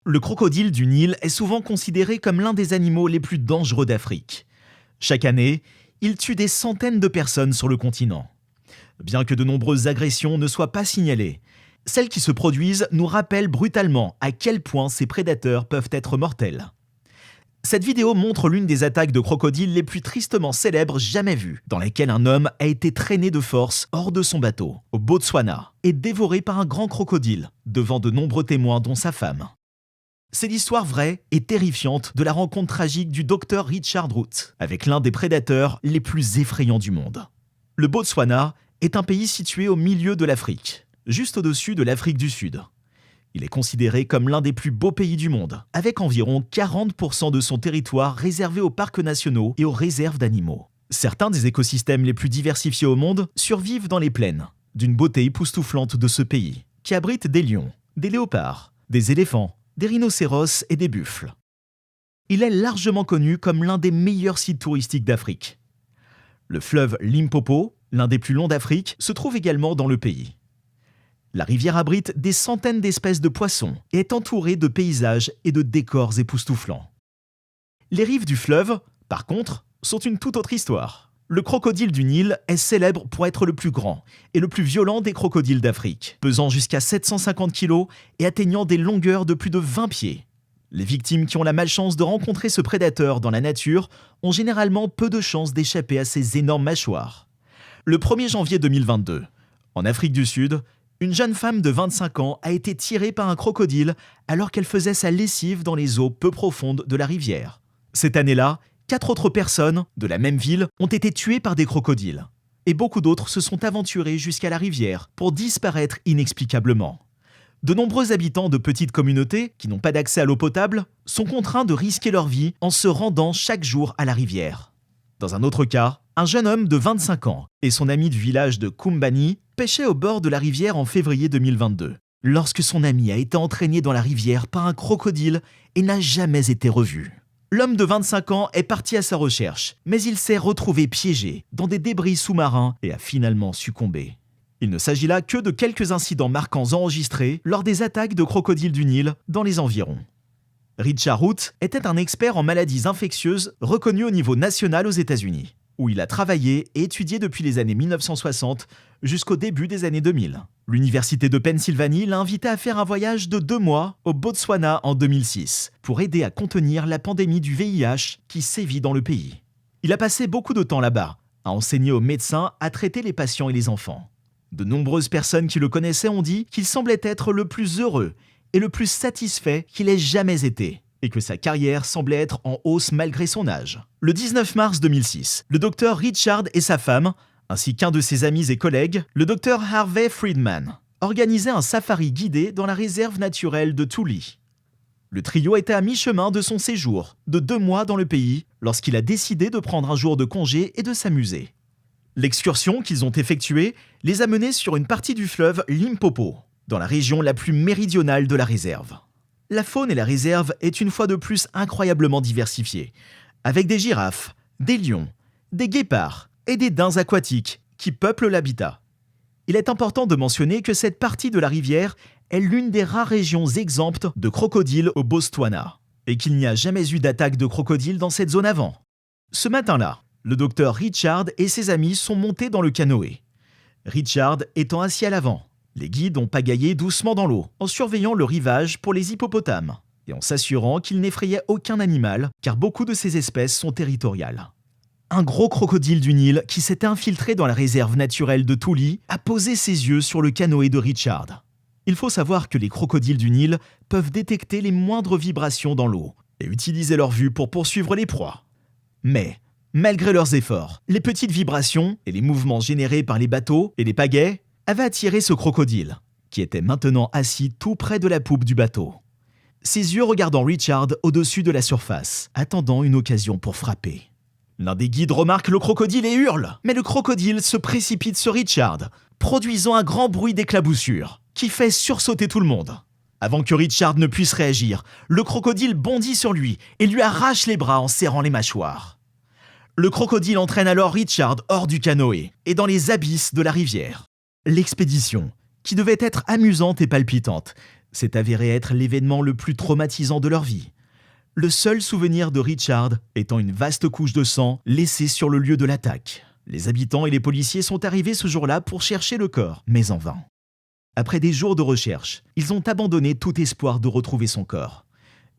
Le crocodile du Nil est souvent considéré comme l'un des animaux les plus dangereux d'Afrique. Chaque année, il tue des centaines de personnes sur le continent. Bien que de nombreuses agressions ne soient pas signalées, celles qui se produisent nous rappellent brutalement à quel point ces prédateurs peuvent être mortels. Cette vidéo montre l'une des attaques de crocodiles les plus tristement célèbres jamais vues, dans laquelle un homme a été traîné de force hors de son bateau, au Botswana, et dévoré par un grand crocodile, devant de nombreux témoins dont sa femme. C'est l'histoire vraie et terrifiante de la rencontre tragique du docteur Richard Root avec l'un des prédateurs les plus effrayants du monde. Le Botswana est un pays situé au milieu de l'Afrique, juste au-dessus de l'Afrique du Sud. Il est considéré comme l'un des plus beaux pays du monde, avec environ 40% de son territoire réservé aux parcs nationaux et aux réserves d'animaux. Certains des écosystèmes les plus diversifiés au monde survivent dans les plaines, d'une beauté époustouflante de ce pays, qui abrite des lions, des léopards, des éléphants, des rhinocéros et des buffles. Il est largement connu comme l'un des meilleurs sites touristiques d'Afrique. Le fleuve Limpopo, l'un des plus longs d'Afrique, se trouve également dans le pays. La rivière abrite des centaines d'espèces de poissons et est entourée de paysages et de décors époustouflants. Les rives du fleuve, par contre, sont une toute autre histoire. Le crocodile du Nil est célèbre pour être le plus grand et le plus violent des crocodiles d'Afrique, pesant jusqu'à 750 kg et atteignant des longueurs de plus de 20 pieds. Les victimes qui ont la malchance de rencontrer ce prédateur dans la nature ont généralement peu de chances d'échapper à ses énormes mâchoires. Le 1er janvier 2022, en Afrique du Sud, une jeune femme de 25 ans a été tirée par un crocodile alors qu'elle faisait sa lessive dans les eaux peu profondes de la rivière. Cette année-là, 4 autres personnes de la même ville ont été tuées par des crocodiles. Et beaucoup d'autres se sont aventurés jusqu'à la rivière pour disparaître inexplicablement. De nombreux habitants de petites communautés, qui n'ont pas d'accès à l'eau potable, sont contraints de risquer leur vie en se rendant chaque jour à la rivière. Dans un autre cas, un jeune homme de 25 ans et son ami du village de Kumbani pêchaient au bord de la rivière en février 2022, lorsque son ami a été entraîné dans la rivière par un crocodile et n'a jamais été revu. L'homme de 25 ans est parti à sa recherche, mais il s'est retrouvé piégé dans des débris sous-marins et a finalement succombé. Il ne s'agit là que de quelques incidents marquants enregistrés lors des attaques de crocodiles du Nil dans les environs. Richard Root était un expert en maladies infectieuses reconnu au niveau national aux États-Unis, où il a travaillé et étudié depuis les années 1960 jusqu'au début des années 2000. L'Université de Pennsylvanie l'a invité à faire un voyage de 2 mois au Botswana en 2006 pour aider à contenir la pandémie du VIH qui sévit dans le pays. Il a passé beaucoup de temps là-bas, à enseigner aux médecins à traiter les patients et les enfants. De nombreuses personnes qui le connaissaient ont dit qu'il semblait être le plus heureux et le plus satisfait qu'il ait jamais été, et que sa carrière semblait être en hausse malgré son âge. Le 19 mars 2006, le docteur Richard et sa femme, ainsi qu'un de ses amis et collègues, le docteur Harvey Friedman, organisaient un safari guidé dans la réserve naturelle de Tuli. Le trio était à mi-chemin de son séjour de 2 mois dans le pays lorsqu'il a décidé de prendre un jour de congé et de s'amuser. L'excursion qu'ils ont effectuée les a menés sur une partie du fleuve Limpopo, dans la région la plus méridionale de la réserve. La faune et la réserve est une fois de plus incroyablement diversifiée, avec des girafes, des lions, des guépards et des daims aquatiques qui peuplent l'habitat. Il est important de mentionner que cette partie de la rivière est l'une des rares régions exemptes de crocodiles au Botswana, et qu'il n'y a jamais eu d'attaque de crocodiles dans cette zone avant. Ce matin-là, le docteur Richard et ses amis sont montés dans le canoë. Richard étant assis à l'avant. Les guides ont pagaillé doucement dans l'eau, en surveillant le rivage pour les hippopotames, et en s'assurant qu'ils n'effrayaient aucun animal, car beaucoup de ces espèces sont territoriales. Un gros crocodile du Nil qui s'était infiltré dans la réserve naturelle de Tuli a posé ses yeux sur le canoë de Richard. Il faut savoir que les crocodiles du Nil peuvent détecter les moindres vibrations dans l'eau et utiliser leur vue pour poursuivre les proies. Mais, malgré leurs efforts, les petites vibrations et les mouvements générés par les bateaux et les pagaies avait attiré ce crocodile, qui était maintenant assis tout près de la poupe du bateau. Ses yeux regardant Richard au-dessus de la surface, attendant une occasion pour frapper. L'un des guides remarque le crocodile et hurle, mais le crocodile se précipite sur Richard, produisant un grand bruit d'éclaboussure, qui fait sursauter tout le monde. Avant que Richard ne puisse réagir, le crocodile bondit sur lui et lui arrache les bras en serrant les mâchoires. Le crocodile entraîne alors Richard hors du canoë et dans les abysses de la rivière. L'expédition, qui devait être amusante et palpitante, s'est avéré être l'événement le plus traumatisant de leur vie. Le seul souvenir de Richard étant une vaste couche de sang laissée sur le lieu de l'attaque. Les habitants et les policiers sont arrivés ce jour-là pour chercher le corps, mais en vain. Après des jours de recherche, ils ont abandonné tout espoir de retrouver son corps,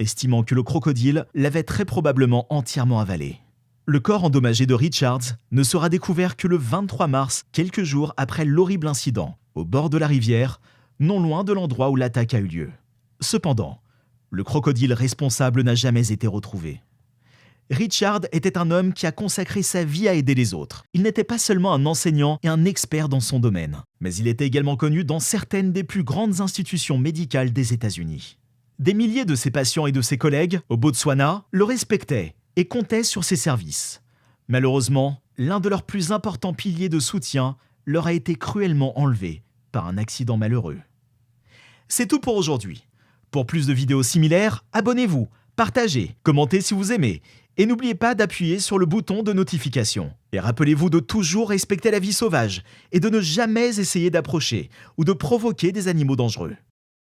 estimant que le crocodile l'avait très probablement entièrement avalé. Le corps endommagé de Richards ne sera découvert que le 23 mars, quelques jours après l'horrible incident, au bord de la rivière, non loin de l'endroit où l'attaque a eu lieu. Cependant, le crocodile responsable n'a jamais été retrouvé. Richard était un homme qui a consacré sa vie à aider les autres. Il n'était pas seulement un enseignant et un expert dans son domaine, mais il était également connu dans certaines des plus grandes institutions médicales des États-Unis. Des milliers de ses patients et de ses collègues, au Botswana, le respectaient et comptaient sur ses services. Malheureusement, l'un de leurs plus importants piliers de soutien leur a été cruellement enlevé par un accident malheureux. C'est tout pour aujourd'hui. Pour plus de vidéos similaires, abonnez-vous, partagez, commentez si vous aimez, et n'oubliez pas d'appuyer sur le bouton de notification. Et rappelez-vous de toujours respecter la vie sauvage et de ne jamais essayer d'approcher ou de provoquer des animaux dangereux.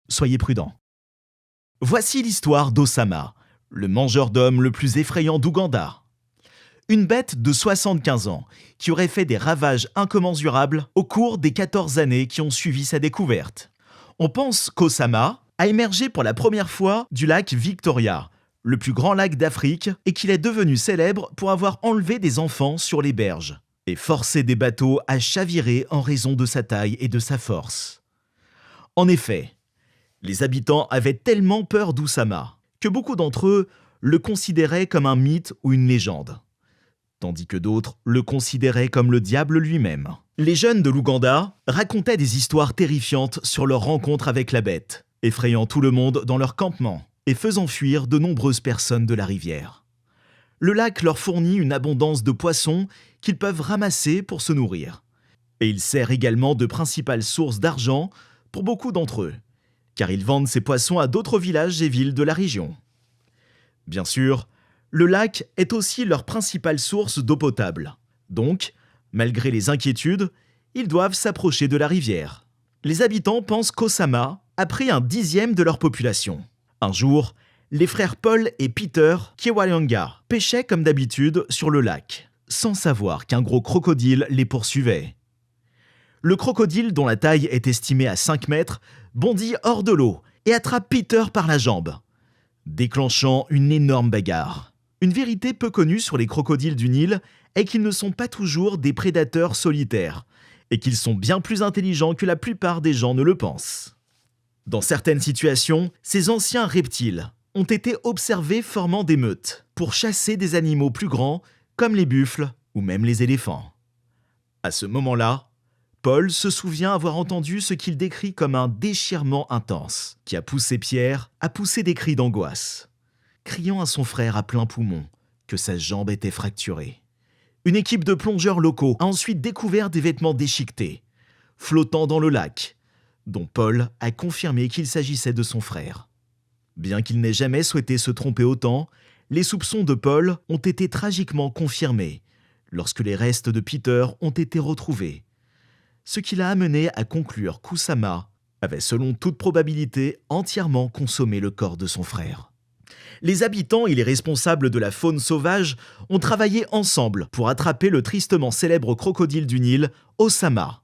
Soyez prudents. Voici l'histoire d'Osama, le mangeur d'hommes le plus effrayant d'Ouganda. Une bête de 75 ans qui aurait fait des ravages incommensurables au cours des 14 années qui ont suivi sa découverte. On pense qu'Osama a émergé pour la première fois du lac Victoria, le plus grand lac d'Afrique, et qu'il est devenu célèbre pour avoir enlevé des enfants sur les berges et forcé des bateaux à chavirer en raison de sa taille et de sa force. En effet, les habitants avaient tellement peur d'Oussama que beaucoup d'entre eux le considéraient comme un mythe ou une légende, tandis que d'autres le considéraient comme le diable lui-même. Les jeunes de l'Ouganda racontaient des histoires terrifiantes sur leur rencontre avec la bête, effrayant tout le monde dans leur campement et faisant fuir de nombreuses personnes de la rivière. Le lac leur fournit une abondance de poissons qu'ils peuvent ramasser pour se nourrir. Et il sert également de principale source d'argent pour beaucoup d'entre eux, car ils vendent ces poissons à d'autres villages et villes de la région. Bien sûr, le lac est aussi leur principale source d'eau potable. Donc, malgré les inquiétudes, ils doivent s'approcher de la rivière. Les habitants pensent qu'Osama a pris un 10e de leur population. Un jour, les frères Paul et Peter Kiwalanga pêchaient comme d'habitude sur le lac, sans savoir qu'un gros crocodile les poursuivait. Le crocodile, dont la taille est estimée à 5 mètres, bondit hors de l'eau et attrape Peter par la jambe, déclenchant une énorme bagarre. Une vérité peu connue sur les crocodiles du Nil est qu'ils ne sont pas toujours des prédateurs solitaires et qu'ils sont bien plus intelligents que la plupart des gens ne le pensent. Dans certaines situations, ces anciens reptiles ont été observés formant des meutes pour chasser des animaux plus grands comme les buffles ou même les éléphants. À ce moment-là, Paul se souvient avoir entendu ce qu'il décrit comme un déchirement intense qui a poussé Pierre à pousser des cris d'angoisse, criant à son frère à plein poumon que sa jambe était fracturée. Une équipe de plongeurs locaux a ensuite découvert des vêtements déchiquetés, flottant dans le lac, dont Paul a confirmé qu'il s'agissait de son frère. Bien qu'il n'ait jamais souhaité se tromper autant, les soupçons de Paul ont été tragiquement confirmés lorsque les restes de Peter ont été retrouvés, ce qui l'a amené à conclure qu'Oussama avait selon toute probabilité entièrement consommé le corps de son frère. Les habitants et les responsables de la faune sauvage ont travaillé ensemble pour attraper le tristement célèbre crocodile du Nil, Osama.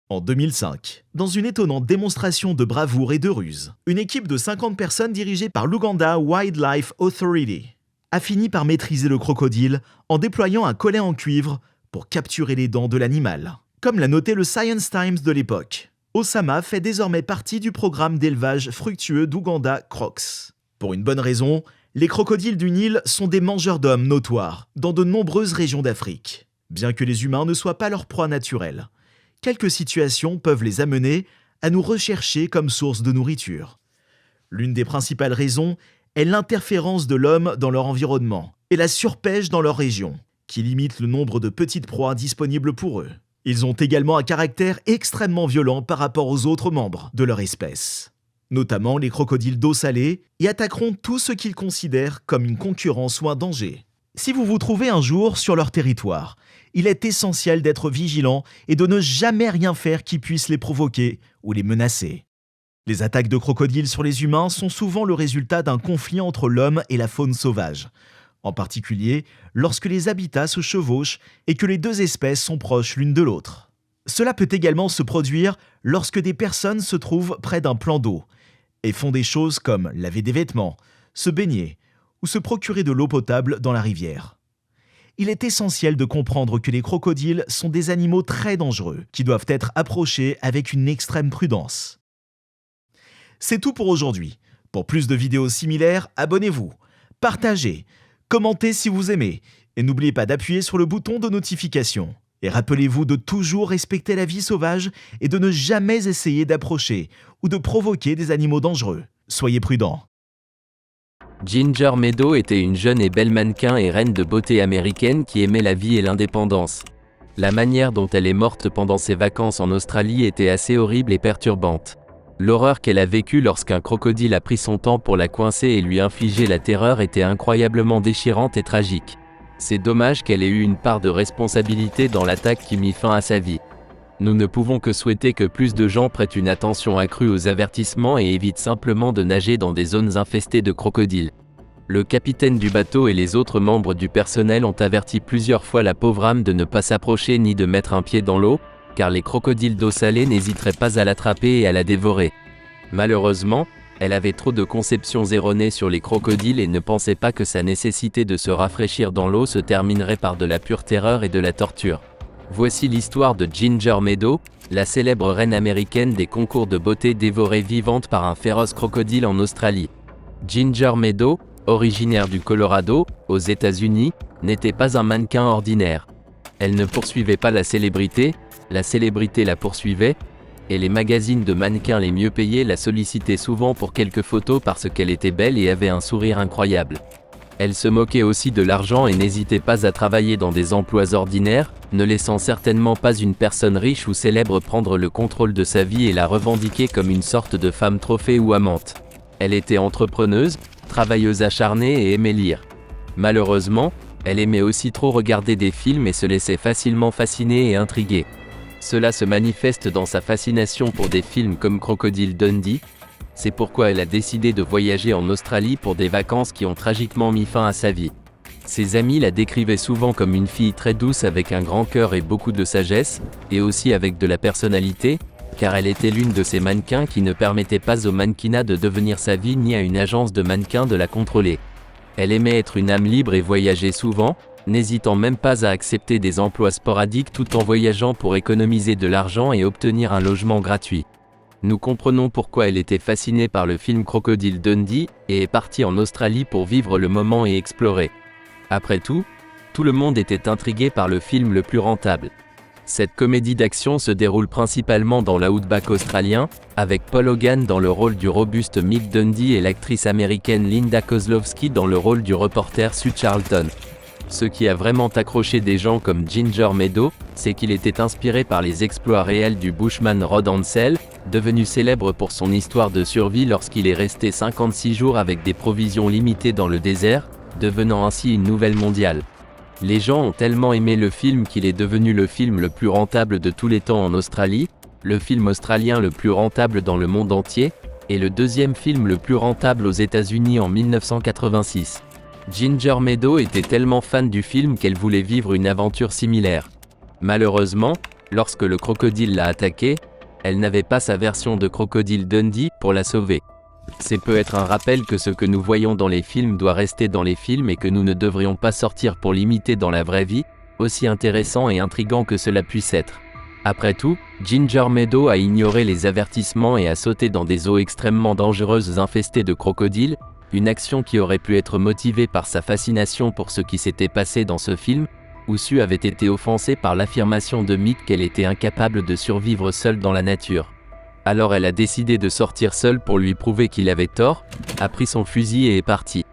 En 2005, dans une étonnante démonstration de bravoure et de ruse, une équipe de 50 personnes dirigée par l'Uganda Wildlife Authority a fini par maîtriser le crocodile en déployant un collet en cuivre pour capturer les dents de l'animal. Comme l'a noté le Science Times de l'époque, Osama fait désormais partie du programme d'élevage fructueux d'Uganda Crocs. Pour une bonne raison, les crocodiles du Nil sont des mangeurs d'hommes notoires dans de nombreuses régions d'Afrique. Bien que les humains ne soient pas leur proie naturelle, quelques situations peuvent les amener à nous rechercher comme source de nourriture. L'une des principales raisons est l'interférence de l'homme dans leur environnement et la surpêche dans leur région, qui limite le nombre de petites proies disponibles pour eux. Ils ont également un caractère extrêmement violent par rapport aux autres membres de leur espèce, notamment les crocodiles d'eau salée, et attaqueront tout ce qu'ils considèrent comme une concurrence ou un danger. Si vous vous trouvez un jour sur leur territoire, il est essentiel d'être vigilant et de ne jamais rien faire qui puisse les provoquer ou les menacer. Les attaques de crocodiles sur les humains sont souvent le résultat d'un conflit entre l'homme et la faune sauvage, en particulier lorsque les habitats se chevauchent et que les deux espèces sont proches l'une de l'autre. Cela peut également se produire lorsque des personnes se trouvent près d'un plan d'eau et font des choses comme laver des vêtements, se baigner ou se procurer de l'eau potable dans la rivière. Il est essentiel de comprendre que les crocodiles sont des animaux très dangereux qui doivent être approchés avec une extrême prudence. C'est tout pour aujourd'hui. Pour plus de vidéos similaires, abonnez-vous, partagez, commentez si vous aimez et n'oubliez pas d'appuyer sur le bouton de notification. Et rappelez-vous de toujours respecter la vie sauvage et de ne jamais essayer d'approcher ou de provoquer des animaux dangereux. Soyez prudents. Ginger Meadow était une jeune et belle mannequin et reine de beauté américaine qui aimait la vie et l'indépendance. La manière dont elle est morte pendant ses vacances en Australie était assez horrible et perturbante. L'horreur qu'elle a vécue lorsqu'un crocodile a pris son temps pour la coincer et lui infliger la terreur était incroyablement déchirante et tragique. C'est dommage qu'elle ait eu une part de responsabilité dans l'attaque qui mit fin à sa vie. Nous ne pouvons que souhaiter que plus de gens prêtent une attention accrue aux avertissements et évitent simplement de nager dans des zones infestées de crocodiles. Le capitaine du bateau et les autres membres du personnel ont averti plusieurs fois la pauvre âme de ne pas s'approcher ni de mettre un pied dans l'eau, car les crocodiles d'eau salée n'hésiteraient pas à l'attraper et à la dévorer. Malheureusement, elle avait trop de conceptions erronées sur les crocodiles et ne pensait pas que sa nécessité de se rafraîchir dans l'eau se terminerait par de la pure terreur et de la torture. Voici l'histoire de Ginger Meadow, la célèbre reine américaine des concours de beauté dévorée vivante par un féroce crocodile en Australie. Ginger Meadow, originaire du Colorado, aux États-Unis, n'était pas un mannequin ordinaire. Elle ne poursuivait pas la célébrité la poursuivait, et les magazines de mannequins les mieux payés la sollicitaient souvent pour quelques photos parce qu'elle était belle et avait un sourire incroyable. Elle se moquait aussi de l'argent et n'hésitait pas à travailler dans des emplois ordinaires, ne laissant certainement pas une personne riche ou célèbre prendre le contrôle de sa vie et la revendiquer comme une sorte de femme trophée ou amante. Elle était entrepreneuse, travailleuse acharnée et aimait lire. Malheureusement, elle aimait aussi trop regarder des films et se laissait facilement fasciner et intriguer. Cela se manifeste dans sa fascination pour des films comme Crocodile Dundee. C'est pourquoi elle a décidé de voyager en Australie pour des vacances qui ont tragiquement mis fin à sa vie. Ses amis la décrivaient souvent comme une fille très douce avec un grand cœur et beaucoup de sagesse, et aussi avec de la personnalité, car elle était l'une de ces mannequins qui ne permettaient pas au mannequinat de devenir sa vie ni à une agence de mannequins de la contrôler. Elle aimait être une âme libre et voyager souvent, n'hésitant même pas à accepter des emplois sporadiques tout en voyageant pour économiser de l'argent et obtenir un logement gratuit. Nous comprenons pourquoi elle était fascinée par le film Crocodile Dundee et est partie en Australie pour vivre le moment et explorer. Après tout le monde était intrigué par le film le plus rentable. Cette comédie d'action se déroule principalement dans l'outback australien, avec Paul Hogan dans le rôle du robuste Mick Dundee et l'actrice américaine Linda Kozlowski dans le rôle du reporter Sue Charlton. Ce qui a vraiment accroché des gens comme Ginger Meadow, c'est qu'il était inspiré par les exploits réels du bushman Rod Ansel, devenu célèbre pour son histoire de survie lorsqu'il est resté 56 jours avec des provisions limitées dans le désert, devenant ainsi une nouvelle mondiale. Les gens ont tellement aimé le film qu'il est devenu le film le plus rentable de tous les temps en Australie, le film australien le plus rentable dans le monde entier, et le deuxième film le plus rentable aux États-Unis en 1986. Ginger Meadow était tellement fan du film qu'elle voulait vivre une aventure similaire. Malheureusement, lorsque le crocodile l'a attaquée, elle n'avait pas sa version de Crocodile Dundee pour la sauver. C'est peut-être un rappel que ce que nous voyons dans les films doit rester dans les films et que nous ne devrions pas sortir pour l'imiter dans la vraie vie, aussi intéressant et intriguant que cela puisse être. Après tout, Ginger Meadow a ignoré les avertissements et a sauté dans des eaux extrêmement dangereuses infestées de crocodiles, une action qui aurait pu être motivée par sa fascination pour ce qui s'était passé dans ce film, où Sue avait été offensée par l'affirmation de Mick qu'elle était incapable de survivre seule dans la nature. Alors elle a décidé de sortir seule pour lui prouver qu'il avait tort, a pris son fusil et est partie.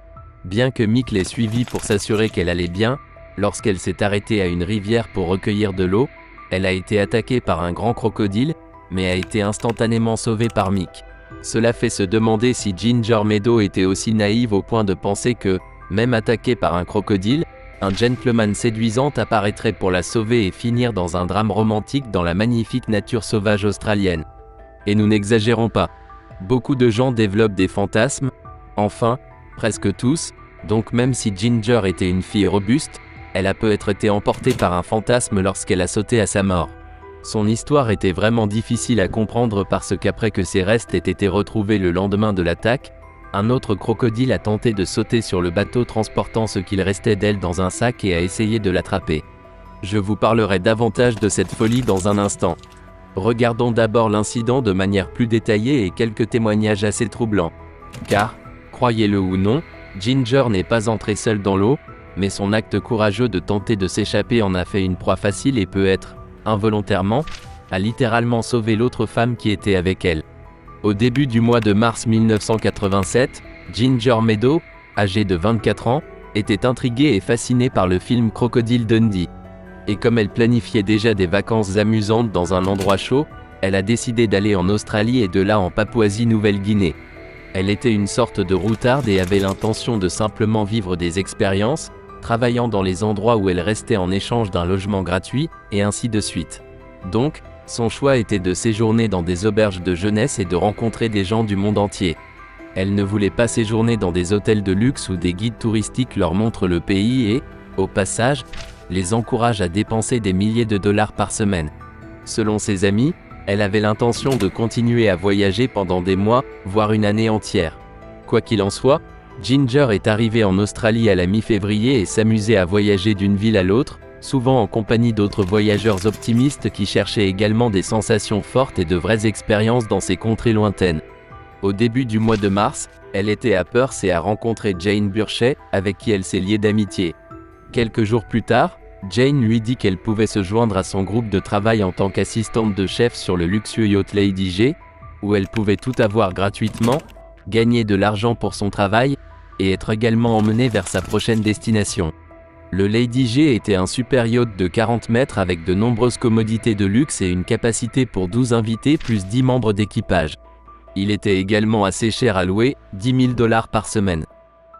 Bien que Mick l'ait suivie pour s'assurer qu'elle allait bien, lorsqu'elle s'est arrêtée à une rivière pour recueillir de l'eau, elle a été attaquée par un grand crocodile, mais a été instantanément sauvée par Mick. Cela fait se demander si Ginger Meadow était aussi naïve au point de penser que, même attaquée par un crocodile, un gentleman séduisant apparaîtrait pour la sauver et finir dans un drame romantique dans la magnifique nature sauvage australienne. Et nous n'exagérons pas. Beaucoup de gens développent des fantasmes, enfin, presque tous, donc même si Ginger était une fille robuste, elle a peut-être été emportée par un fantasme lorsqu'elle a sauté à sa mort. Son histoire était vraiment difficile à comprendre parce qu'après que ses restes aient été retrouvés le lendemain de l'attaque, un autre crocodile a tenté de sauter sur le bateau transportant ce qu'il restait d'elle dans un sac et a essayé de l'attraper. Je vous parlerai davantage de cette folie dans un instant. Regardons d'abord l'incident de manière plus détaillée et quelques témoignages assez troublants. Car, croyez-le ou non, Ginger n'est pas entrée seule dans l'eau, mais son acte courageux de tenter de s'échapper en a fait une proie facile et peut être, involontairement, a littéralement sauvé l'autre femme qui était avec elle. Au début du mois de mars 1987, Ginger Meadow, âgée de 24 ans, était intriguée et fascinée par le film Crocodile Dundee. Et comme elle planifiait déjà des vacances amusantes dans un endroit chaud, elle a décidé d'aller en Australie et de là en Papouasie-Nouvelle-Guinée. Elle était une sorte de routarde et avait l'intention de simplement vivre des expériences, travaillant dans les endroits où elle restait en échange d'un logement gratuit, et ainsi de suite. Donc, son choix était de séjourner dans des auberges de jeunesse et de rencontrer des gens du monde entier. Elle ne voulait pas séjourner dans des hôtels de luxe où des guides touristiques leur montrent le pays et, au passage, les encouragent à dépenser des milliers de dollars par semaine. Selon ses amis, elle avait l'intention de continuer à voyager pendant des mois, voire une année entière. Quoi qu'il en soit, Ginger est arrivée en Australie à la mi-février et s'amusait à voyager d'une ville à l'autre, souvent en compagnie d'autres voyageurs optimistes qui cherchaient également des sensations fortes et de vraies expériences dans ces contrées lointaines. Au début du mois de mars, elle était à Perth et a rencontré Jane Burchett, avec qui elle s'est liée d'amitié. Quelques jours plus tard, Jane lui dit qu'elle pouvait se joindre à son groupe de travail en tant qu'assistante de chef sur le luxueux yacht Lady G, où elle pouvait tout avoir gratuitement, gagner de l'argent pour son travail, et être également emmenée vers sa prochaine destination. Le Lady G était un super yacht de 40 mètres avec de nombreuses commodités de luxe et une capacité pour 12 invités plus 10 membres d'équipage. Il était également assez cher à louer, 10 000 dollars par semaine.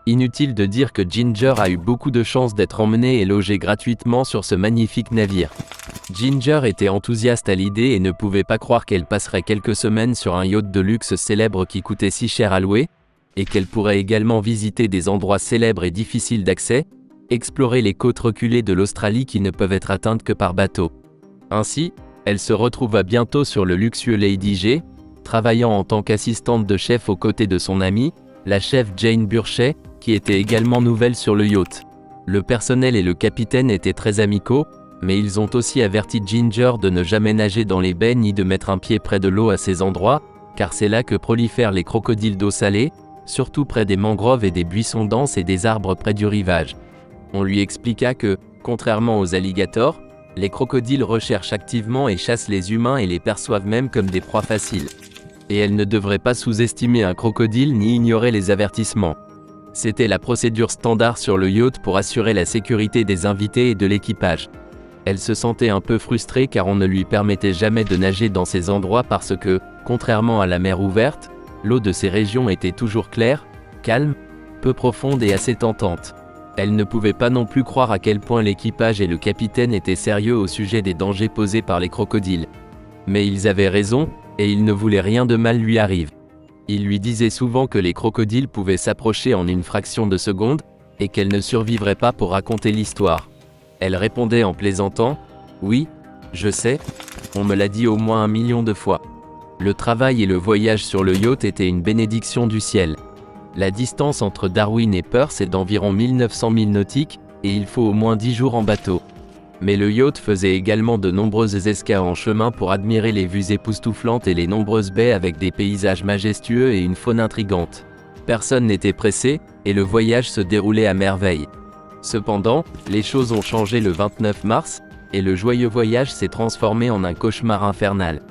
Inutile de dire que Ginger a eu beaucoup de chance d'être emmenée et logée gratuitement sur ce magnifique navire. Ginger était enthousiaste à l'idée et ne pouvait pas croire qu'elle passerait quelques semaines sur un yacht de luxe célèbre qui coûtait si cher à louer, et qu'elle pourrait également visiter des endroits célèbres et difficiles d'accès, explorer les côtes reculées de l'Australie qui ne peuvent être atteintes que par bateau. Ainsi, elle se retrouva bientôt sur le luxueux Lady G, travaillant en tant qu'assistante de chef aux côtés de son amie, la chef Jane Burchett, qui était également nouvelle sur le yacht. Le personnel et le capitaine étaient très amicaux, mais ils ont aussi averti Ginger de ne jamais nager dans les baies ni de mettre un pied près de l'eau à ces endroits, car c'est là que prolifèrent les crocodiles d'eau salée, surtout près des mangroves et des buissons denses et des arbres près du rivage. On lui expliqua que, contrairement aux alligators, les crocodiles recherchent activement et chassent les humains et les perçoivent même comme des proies faciles. Et elle ne devrait pas sous-estimer un crocodile ni ignorer les avertissements. C'était la procédure standard sur le yacht pour assurer la sécurité des invités et de l'équipage. Elle se sentait un peu frustrée car on ne lui permettait jamais de nager dans ces endroits parce que, contrairement à la mer ouverte, l'eau de ces régions était toujours claire, calme, peu profonde et assez tentante. Elle ne pouvait pas non plus croire à quel point l'équipage et le capitaine étaient sérieux au sujet des dangers posés par les crocodiles. Mais ils avaient raison, et ils ne voulaient rien de mal lui arrive. Ils lui disaient souvent que les crocodiles pouvaient s'approcher en une fraction de seconde, et qu'elle ne survivrait pas pour raconter l'histoire. Elle répondait en plaisantant, « Oui, je sais, on me l'a dit au moins 1 million de fois. » Le travail et le voyage sur le yacht étaient une bénédiction du ciel. La distance entre Darwin et Perth est d'environ 1900 milles nautiques, et il faut au moins 10 jours en bateau. Mais le yacht faisait également de nombreuses escales en chemin pour admirer les vues époustouflantes et les nombreuses baies avec des paysages majestueux et une faune intrigante. Personne n'était pressé, et le voyage se déroulait à merveille. Cependant, les choses ont changé le 29 mars, et le joyeux voyage s'est transformé en un cauchemar infernal.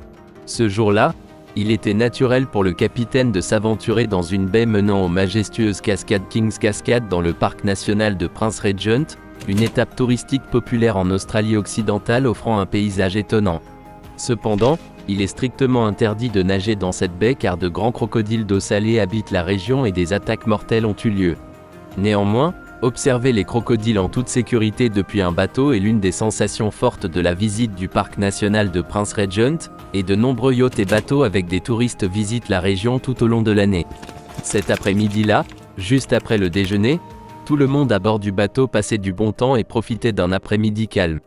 Ce jour-là, il était naturel pour le capitaine de s'aventurer dans une baie menant aux majestueuses cascades Kings Cascade dans le parc national de Prince Regent, une étape touristique populaire en Australie occidentale offrant un paysage étonnant. Cependant, il est strictement interdit de nager dans cette baie car de grands crocodiles d'eau salée habitent la région et des attaques mortelles ont eu lieu. Néanmoins, Observer les crocodiles en toute sécurité depuis un bateau est l'une des sensations fortes de la visite du parc national de Prince Regent, et de nombreux yachts et bateaux avec des touristes visitent la région tout au long de l'année. Cet après-midi-là, juste après le déjeuner, tout le monde à bord du bateau passait du bon temps et profitait d'un après-midi calme.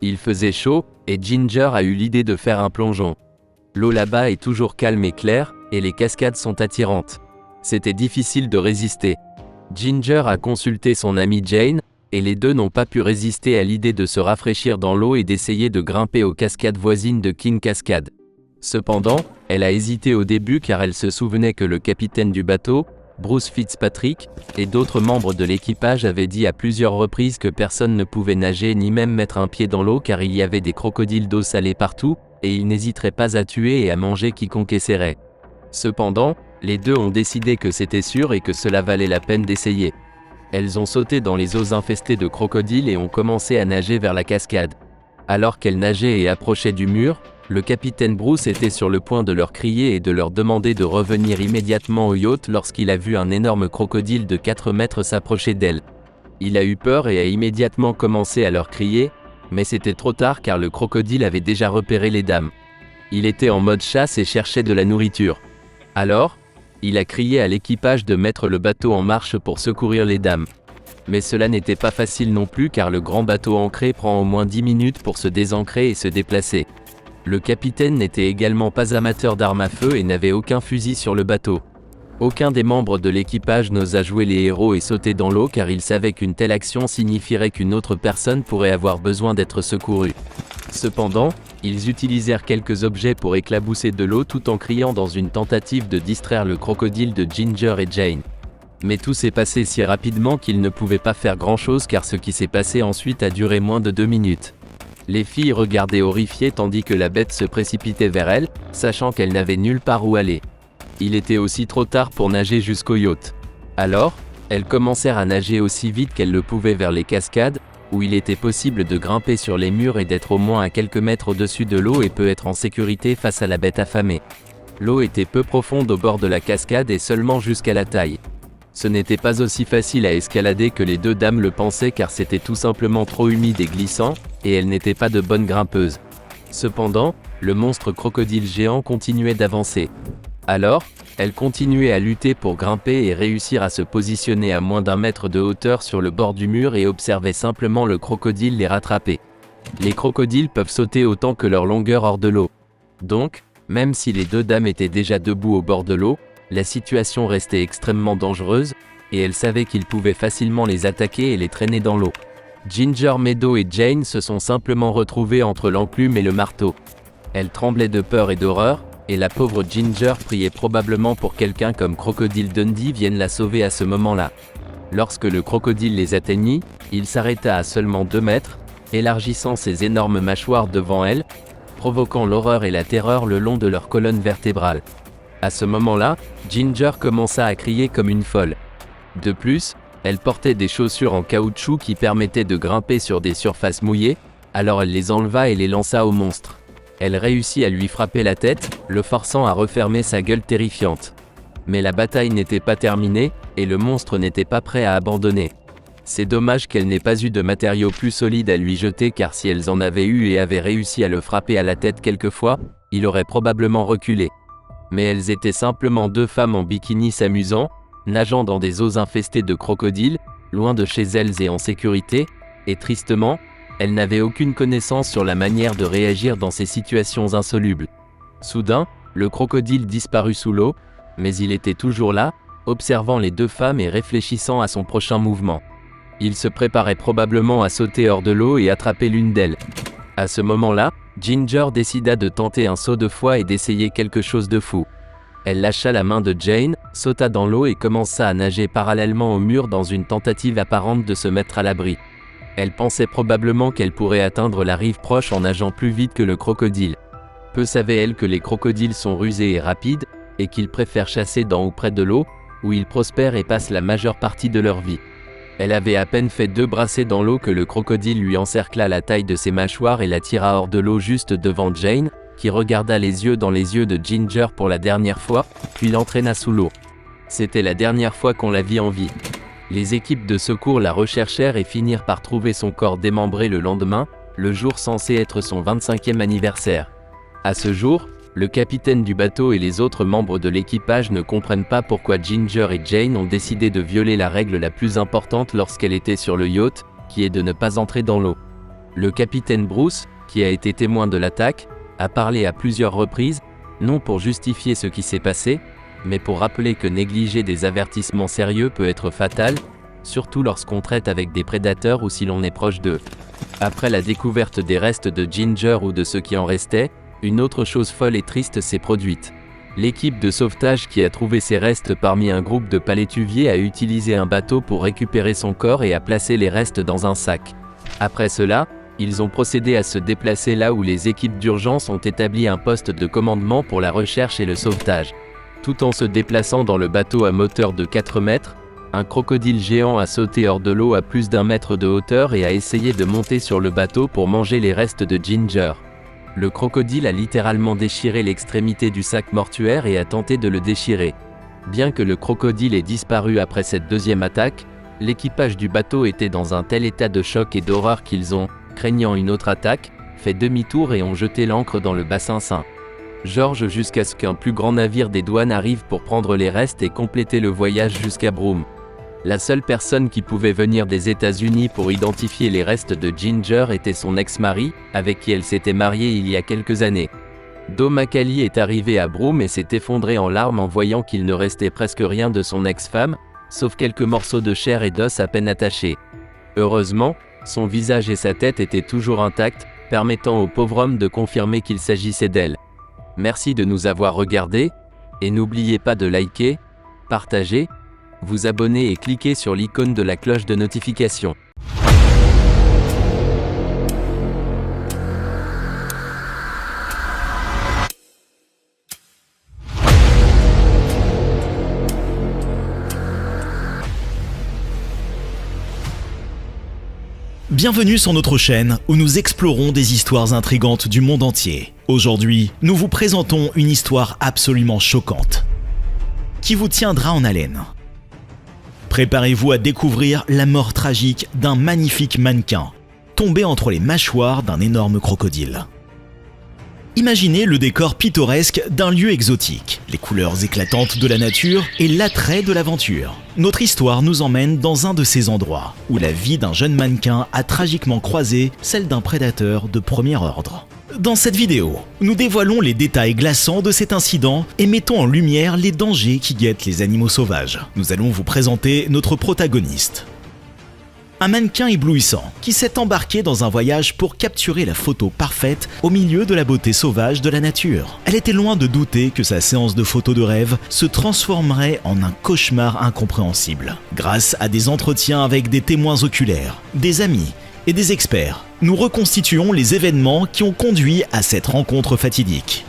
Il faisait chaud, et Ginger a eu l'idée de faire un plongeon. L'eau là-bas est toujours calme et claire, et les cascades sont attirantes. C'était difficile de résister. Ginger a consulté son amie Jane, et les deux n'ont pas pu résister à l'idée de se rafraîchir dans l'eau et d'essayer de grimper aux cascades voisines de King Cascade. Cependant, elle a hésité au début car elle se souvenait que le capitaine du bateau, Bruce Fitzpatrick, et d'autres membres de l'équipage avaient dit à plusieurs reprises que personne ne pouvait nager ni même mettre un pied dans l'eau car il y avait des crocodiles d'eau salée partout, et ils n'hésiteraient pas à tuer et à manger quiconque essaierait. Cependant, les deux ont décidé que c'était sûr et que cela valait la peine d'essayer. Elles ont sauté dans les eaux infestées de crocodiles et ont commencé à nager vers la cascade. Alors qu'elles nageaient et approchaient du mur, le capitaine Bruce était sur le point de leur crier et de leur demander de revenir immédiatement au yacht lorsqu'il a vu un énorme crocodile de 4 mètres s'approcher d'elle. Il a eu peur et a immédiatement commencé à leur crier, mais c'était trop tard car le crocodile avait déjà repéré les dames. Il était en mode chasse et cherchait de la nourriture. Alors, il a crié à l'équipage de mettre le bateau en marche pour secourir les dames. Mais cela n'était pas facile non plus car le grand bateau ancré prend au moins 10 minutes pour se désancrer et se déplacer. Le capitaine n'était également pas amateur d'armes à feu et n'avait aucun fusil sur le bateau. Aucun des membres de l'équipage n'osa jouer les héros et sauter dans l'eau car il savait qu'une telle action signifierait qu'une autre personne pourrait avoir besoin d'être secourue. Cependant, ils utilisèrent quelques objets pour éclabousser de l'eau tout en criant dans une tentative de distraire le crocodile de Ginger et Jane. Mais tout s'est passé si rapidement qu'ils ne pouvaient pas faire grand-chose car ce qui s'est passé ensuite a duré moins de 2 minutes. Les filles regardaient horrifiées tandis que la bête se précipitait vers elles, sachant qu'elle n'avait nulle part où aller. Il était aussi trop tard pour nager jusqu'au yacht. Alors, elles commencèrent à nager aussi vite qu'elles le pouvaient vers les cascades, où il était possible de grimper sur les murs et d'être au moins à quelques mètres au-dessus de l'eau et peut être en sécurité face à la bête affamée. L'eau était peu profonde au bord de la cascade et seulement jusqu'à la taille. Ce n'était pas aussi facile à escalader que les deux dames le pensaient car c'était tout simplement trop humide et glissant, et elles n'étaient pas de bonnes grimpeuses. Cependant, le monstre crocodile géant continuait d'avancer. Alors, elles continuaient à lutter pour grimper et réussir à se positionner à moins d'1 mètre de hauteur sur le bord du mur et observaient simplement le crocodile les rattraper. Les crocodiles peuvent sauter autant que leur longueur hors de l'eau. Donc, même si les deux dames étaient déjà debout au bord de l'eau, la situation restait extrêmement dangereuse, et elles savaient qu'ils pouvaient facilement les attaquer et les traîner dans l'eau. Ginger Meadow et Jane se sont simplement retrouvées entre l'enclume et le marteau. Elles tremblaient de peur et d'horreur, et la pauvre Ginger priait probablement pour quelqu'un comme Crocodile Dundee vienne la sauver à ce moment-là. Lorsque le crocodile les atteignit, il s'arrêta à seulement 2 mètres, élargissant ses énormes mâchoires devant elles, provoquant l'horreur et la terreur le long de leur colonne vertébrale. À ce moment-là, Ginger commença à crier comme une folle. De plus, elle portait des chaussures en caoutchouc qui permettaient de grimper sur des surfaces mouillées, alors elle les enleva et les lança au monstre. Elle réussit à lui frapper la tête, le forçant à refermer sa gueule terrifiante. Mais la bataille n'était pas terminée, et le monstre n'était pas prêt à abandonner. C'est dommage qu'elle n'ait pas eu de matériaux plus solides à lui jeter car si elles en avaient eu et avaient réussi à le frapper à la tête quelquefois, il aurait probablement reculé. Mais elles étaient simplement 2 femmes en bikini s'amusant, nageant dans des eaux infestées de crocodiles, loin de chez elles et en sécurité, et tristement, elles n'avaient aucune connaissance sur la manière de réagir dans ces situations insolubles. Soudain, le crocodile disparut sous l'eau, mais il était toujours là, observant les 2 femmes et réfléchissant à son prochain mouvement. Il se préparait probablement à sauter hors de l'eau et attraper l'une d'elles. À ce moment-là, Ginger décida de tenter un saut de foi et d'essayer quelque chose de fou. Elle lâcha la main de Jane, sauta dans l'eau et commença à nager parallèlement au mur dans une tentative apparente de se mettre à l'abri. Elle pensait probablement qu'elle pourrait atteindre la rive proche en nageant plus vite que le crocodile. Peu savait-elle que les crocodiles sont rusés et rapides, et qu'ils préfèrent chasser dans ou près de l'eau, où ils prospèrent et passent la majeure partie de leur vie. Elle avait à peine fait 2 brassées dans l'eau que le crocodile lui encercla la taille de ses mâchoires et la tira hors de l'eau juste devant Jane, qui regarda les yeux dans les yeux de Ginger pour la dernière fois, puis l'entraîna sous l'eau. C'était la dernière fois qu'on la vit en vie. Les équipes de secours la recherchèrent et finirent par trouver son corps démembré le lendemain, le jour censé être son 25e anniversaire. À ce jour, le capitaine du bateau et les autres membres de l'équipage ne comprennent pas pourquoi Ginger et Jane ont décidé de violer la règle la plus importante lorsqu'elle était sur le yacht, qui est de ne pas entrer dans l'eau. Le capitaine Bruce, qui a été témoin de l'attaque, a parlé à plusieurs reprises, non pour justifier ce qui s'est passé, mais pour rappeler que négliger des avertissements sérieux peut être fatal, surtout lorsqu'on traite avec des prédateurs ou si l'on est proche d'eux. Après la découverte des restes de Ginger ou de ce qui en restait, une autre chose folle et triste s'est produite. L'équipe de sauvetage qui a trouvé ces restes parmi un groupe de palétuviers a utilisé un bateau pour récupérer son corps et a placé les restes dans un sac. Après cela, ils ont procédé à se déplacer là où les équipes d'urgence ont établi un poste de commandement pour la recherche et le sauvetage. Tout en se déplaçant dans le bateau à moteur de 4 mètres, un crocodile géant a sauté hors de l'eau à plus d'1 mètre de hauteur et a essayé de monter sur le bateau pour manger les restes de Ginger. Le crocodile a littéralement déchiré l'extrémité du sac mortuaire et a tenté de le déchirer. Bien que le crocodile ait disparu après cette deuxième attaque, l'équipage du bateau était dans un tel état de choc et d'horreur qu'ils ont, craignant une autre attaque, fait demi-tour et ont jeté l'ancre dans le bassin Saint-Georges jusqu'à ce qu'un plus grand navire des douanes arrive pour prendre les restes et compléter le voyage jusqu'à Broome. La seule personne qui pouvait venir des États-Unis pour identifier les restes de Ginger était son ex-mari, avec qui elle s'était mariée il y a quelques années. Doe Macaulay est arrivé à Broome et s'est effondré en larmes en voyant qu'il ne restait presque rien de son ex-femme, sauf quelques morceaux de chair et d'os à peine attachés. Heureusement, son visage et sa tête étaient toujours intacts, permettant au pauvre homme de confirmer qu'il s'agissait d'elle. Merci de nous avoir regardés, et n'oubliez pas de liker, partager, vous abonner et cliquer sur l'icône de la cloche de notification. Bienvenue sur notre chaîne où nous explorons des histoires intrigantes du monde entier. Aujourd'hui, nous vous présentons une histoire absolument choquante qui vous tiendra en haleine. Préparez-vous à découvrir la mort tragique d'un magnifique mannequin tombé entre les mâchoires d'un énorme crocodile. Imaginez le décor pittoresque d'un lieu exotique, les couleurs éclatantes de la nature et l'attrait de l'aventure. Notre histoire nous emmène dans un de ces endroits où la vie d'un jeune mannequin a tragiquement croisé celle d'un prédateur de premier ordre. Dans cette vidéo, nous dévoilons les détails glaçants de cet incident et mettons en lumière les dangers qui guettent les animaux sauvages. Nous allons vous présenter notre protagoniste. Un mannequin éblouissant qui s'est embarqué dans un voyage pour capturer la photo parfaite au milieu de la beauté sauvage de la nature. Elle était loin de douter que sa séance de photos de rêve se transformerait en un cauchemar incompréhensible. Grâce à des entretiens avec des témoins oculaires, des amis et des experts, nous reconstituons les événements qui ont conduit à cette rencontre fatidique.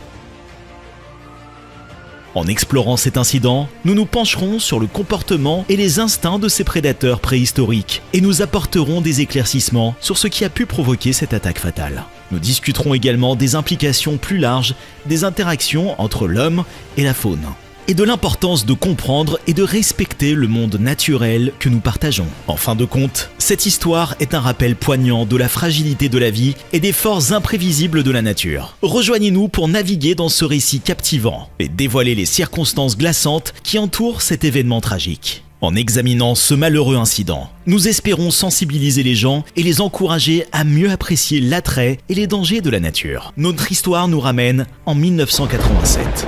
En explorant cet incident, nous nous pencherons sur le comportement et les instincts de ces prédateurs préhistoriques et nous apporterons des éclaircissements sur ce qui a pu provoquer cette attaque fatale. Nous discuterons également des implications plus larges des interactions entre l'homme et la faune et de l'importance de comprendre et de respecter le monde naturel que nous partageons. En fin de compte, cette histoire est un rappel poignant de la fragilité de la vie et des forces imprévisibles de la nature. Rejoignez-nous pour naviguer dans ce récit captivant et dévoiler les circonstances glaçantes qui entourent cet événement tragique. En examinant ce malheureux incident, nous espérons sensibiliser les gens et les encourager à mieux apprécier l'attrait et les dangers de la nature. Notre histoire nous ramène en 1987.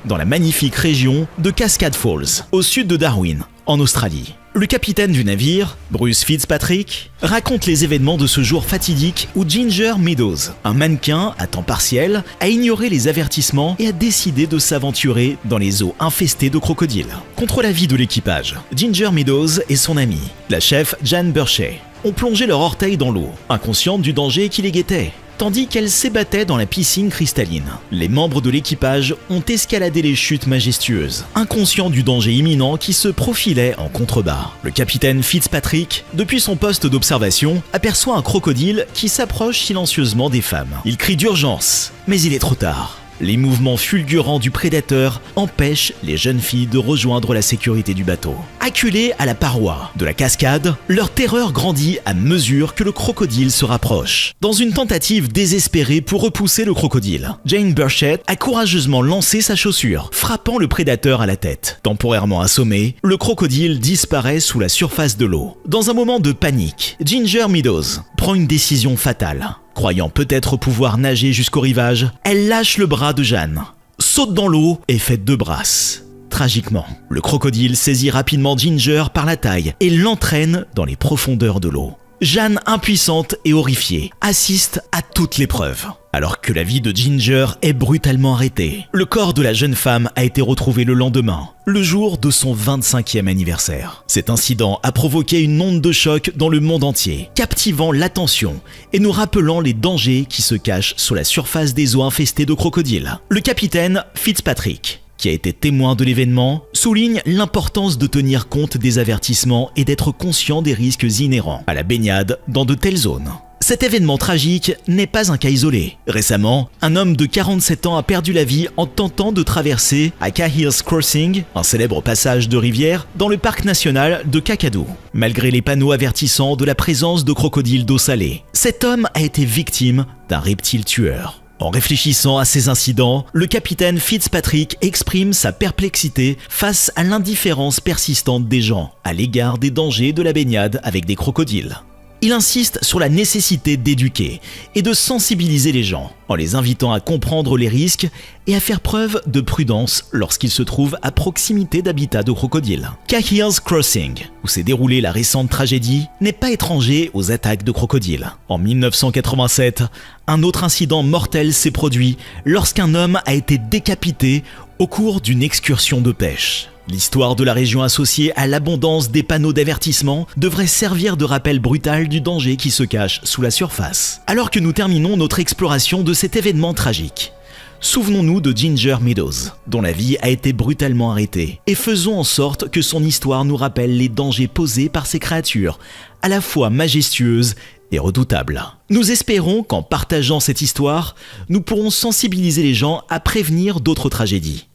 Dans la magnifique région de Cascade Falls, au sud de Darwin, en Australie. Le capitaine du navire, Bruce Fitzpatrick, raconte les événements de ce jour fatidique où Ginger Meadows, un mannequin à temps partiel, a ignoré les avertissements et a décidé de s'aventurer dans les eaux infestées de crocodiles. Contre l'avis de l'équipage, Ginger Meadows et son amie, la chef Jane Burchey, ont plongé leur orteil dans l'eau, inconscientes du danger qui les guettait. Tandis qu'elles s'ébattaient dans la piscine cristalline, les membres de l'équipage ont escaladé les chutes majestueuses, inconscients du danger imminent qui se profilait en contrebas. Le capitaine Fitzpatrick, depuis son poste d'observation, aperçoit un crocodile qui s'approche silencieusement des femmes. Il crie d'urgence, mais il est trop tard. Les mouvements fulgurants du prédateur empêchent les jeunes filles de rejoindre la sécurité du bateau. Acculées à la paroi de la cascade, leur terreur grandit à mesure que le crocodile se rapproche. Dans une tentative désespérée pour repousser le crocodile, Jane Burchett a courageusement lancé sa chaussure, frappant le prédateur à la tête. Temporairement assommé, le crocodile disparaît sous la surface de l'eau. Dans un moment de panique, Ginger Meadows prend une décision fatale. Croyant peut-être pouvoir nager jusqu'au rivage, elle lâche le bras de Jeanne, saute dans l'eau et fait 2 brasses. Tragiquement, le crocodile saisit rapidement Ginger par la taille et l'entraîne dans les profondeurs de l'eau. Jeanne, impuissante et horrifiée, assiste à toute l'épreuve. Alors que la vie de Ginger est brutalement arrêtée, le corps de la jeune femme a été retrouvé le lendemain, le jour de son 25e anniversaire. Cet incident a provoqué une onde de choc dans le monde entier, captivant l'attention et nous rappelant les dangers qui se cachent sous la surface des eaux infestées de crocodiles. Le capitaine Fitzpatrick, qui a été témoin de l'événement, souligne l'importance de tenir compte des avertissements et d'être conscient des risques inhérents à la baignade dans de telles zones. Cet événement tragique n'est pas un cas isolé. Récemment, un homme de 47 ans a perdu la vie en tentant de traverser à Cahill's Crossing, un célèbre passage de rivière, dans le parc national de Kakadu, malgré les panneaux avertissant de la présence de crocodiles d'eau salée. Cet homme a été victime d'un reptile tueur. En réfléchissant à ces incidents, le capitaine Fitzpatrick exprime sa perplexité face à l'indifférence persistante des gens à l'égard des dangers de la baignade avec des crocodiles. Il insiste sur la nécessité d'éduquer et de sensibiliser les gens, en les invitant à comprendre les risques et à faire preuve de prudence lorsqu'ils se trouvent à proximité d'habitats de crocodiles. Cahill's Crossing, où s'est déroulée la récente tragédie, n'est pas étranger aux attaques de crocodiles. En 1987, un autre incident mortel s'est produit lorsqu'un homme a été décapité au cours d'une excursion de pêche. L'histoire de la région associée à l'abondance des panneaux d'avertissement devrait servir de rappel brutal du danger qui se cache sous la surface. Alors que nous terminons notre exploration de cet événement tragique, souvenons-nous de Ginger Meadows, dont la vie a été brutalement arrêtée, et faisons en sorte que son histoire nous rappelle les dangers posés par ces créatures, à la fois majestueuses et redoutables. Nous espérons qu'en partageant cette histoire, nous pourrons sensibiliser les gens à prévenir d'autres tragédies.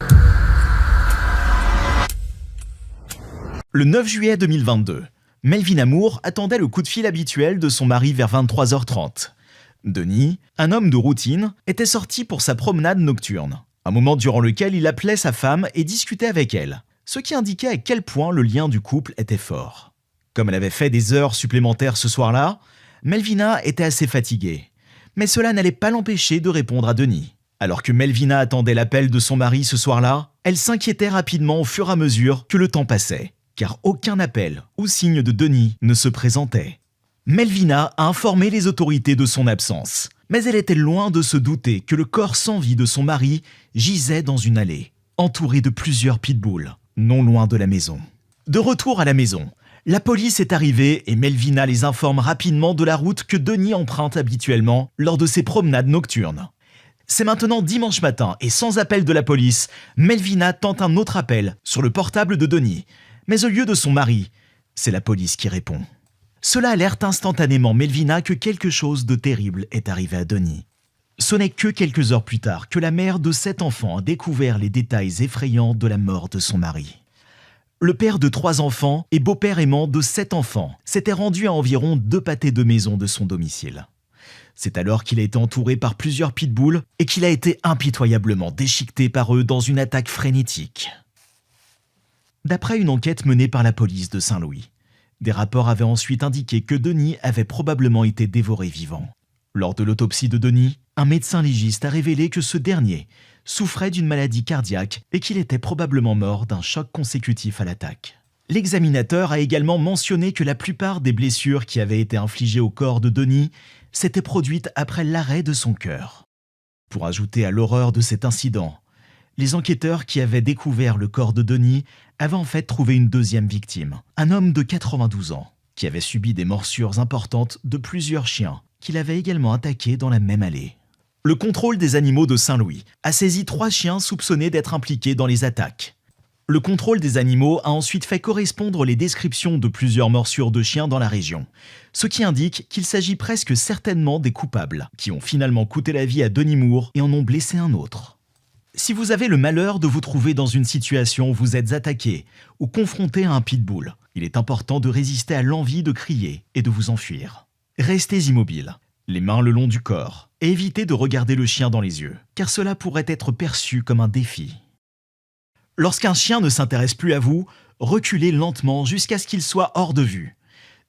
Le 9 juillet 2022, Melvina Moore attendait le coup de fil habituel de son mari vers 23h30. Denis, un homme de routine, était sorti pour sa promenade nocturne, un moment durant lequel il appelait sa femme et discutait avec elle, ce qui indiquait à quel point le lien du couple était fort. Comme elle avait fait des heures supplémentaires ce soir-là, Melvina était assez fatiguée, mais cela n'allait pas l'empêcher de répondre à Denis. Alors que Melvina attendait l'appel de son mari ce soir-là, elle s'inquiétait rapidement au fur et à mesure que le temps passait, car aucun appel ou signe de Denis ne se présentait. Melvina a informé les autorités de son absence, mais elle était loin de se douter que le corps sans vie de son mari gisait dans une allée, entouré de plusieurs pitbulls, non loin de la maison. De retour à la maison, la police est arrivée et Melvina les informe rapidement de la route que Denis emprunte habituellement lors de ses promenades nocturnes. C'est maintenant dimanche matin et sans appel de la police, Melvina tente un autre appel sur le portable de Denis. Mais au lieu de son mari, c'est la police qui répond. Cela alerte instantanément Melvina que quelque chose de terrible est arrivé à Denis. Ce n'est que quelques heures plus tard que la mère de 7 enfants a découvert les détails effrayants de la mort de son mari. Le père de 3 enfants et beau-père aimant de 7 enfants s'était rendu à environ 2 pâtés de maison de son domicile. C'est alors qu'il a été entouré par plusieurs pitbulls et qu'il a été impitoyablement déchiqueté par eux dans une attaque frénétique. D'après une enquête menée par la police de Saint-Louis, des rapports avaient ensuite indiqué que Denis avait probablement été dévoré vivant. Lors de l'autopsie de Denis, un médecin légiste a révélé que ce dernier souffrait d'une maladie cardiaque et qu'il était probablement mort d'un choc consécutif à l'attaque. L'examinateur a également mentionné que la plupart des blessures qui avaient été infligées au corps de Denis s'étaient produites après l'arrêt de son cœur. Pour ajouter à l'horreur de cet incident, les enquêteurs qui avaient découvert le corps de Denis avaient en fait trouvé une deuxième victime, un homme de 92 ans, qui avait subi des morsures importantes de plusieurs chiens qu'il avait également attaqués dans la même allée. Le contrôle des animaux de Saint-Louis a saisi 3 chiens soupçonnés d'être impliqués dans les attaques. Le contrôle des animaux a ensuite fait correspondre les descriptions de plusieurs morsures de chiens dans la région, ce qui indique qu'il s'agit presque certainement des coupables, qui ont finalement coûté la vie à Denis Moore et en ont blessé un autre. Si vous avez le malheur de vous trouver dans une situation où vous êtes attaqué ou confronté à un pitbull, il est important de résister à l'envie de crier et de vous enfuir. Restez immobile, les mains le long du corps, et évitez de regarder le chien dans les yeux, car cela pourrait être perçu comme un défi. Lorsqu'un chien ne s'intéresse plus à vous, reculez lentement jusqu'à ce qu'il soit hors de vue.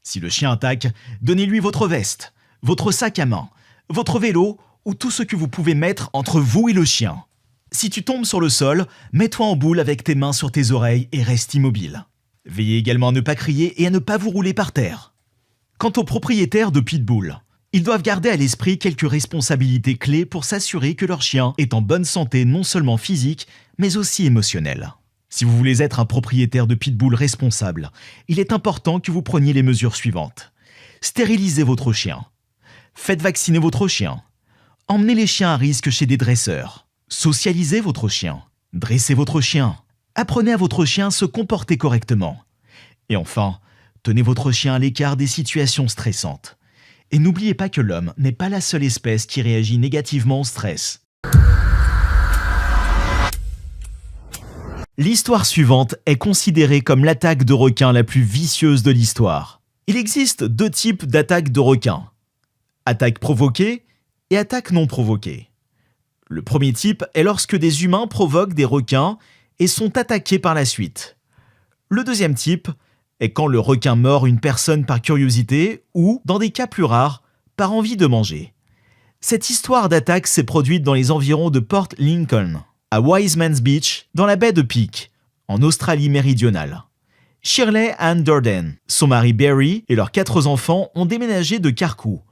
Si le chien attaque, donnez-lui votre veste, votre sac à main, votre vélo ou tout ce que vous pouvez mettre entre vous et le chien. Si tu tombes sur le sol, mets-toi en boule avec tes mains sur tes oreilles et reste immobile. Veillez également à ne pas crier et à ne pas vous rouler par terre. Quant aux propriétaires de pitbull, ils doivent garder à l'esprit quelques responsabilités clés pour s'assurer que leur chien est en bonne santé non seulement physique, mais aussi émotionnelle. Si vous voulez être un propriétaire de pitbull responsable, il est important que vous preniez les mesures suivantes. Stérilisez votre chien. Faites vacciner votre chien. Emmenez les chiens à risque chez des dresseurs. Socialisez votre chien. Dressez votre chien. Apprenez à votre chien à se comporter correctement. Et enfin, tenez votre chien à l'écart des situations stressantes. Et n'oubliez pas que l'homme n'est pas la seule espèce qui réagit négativement au stress. L'histoire suivante est considérée comme l'attaque de requin la plus vicieuse de l'histoire. Il existe deux types d'attaques de requins. Attaque provoquée et attaque non provoquée. Le premier type est lorsque des humains provoquent des requins et sont attaqués par la suite. Le deuxième type est quand le requin mord une personne par curiosité ou, dans des cas plus rares, par envie de manger. Cette histoire d'attaque s'est produite dans les environs de Port Lincoln, à Wiseman's Beach, dans la baie de Peak, en Australie méridionale. Shirley Ann Durden, son mari Barry et leurs 4 enfants ont déménagé de Carcou,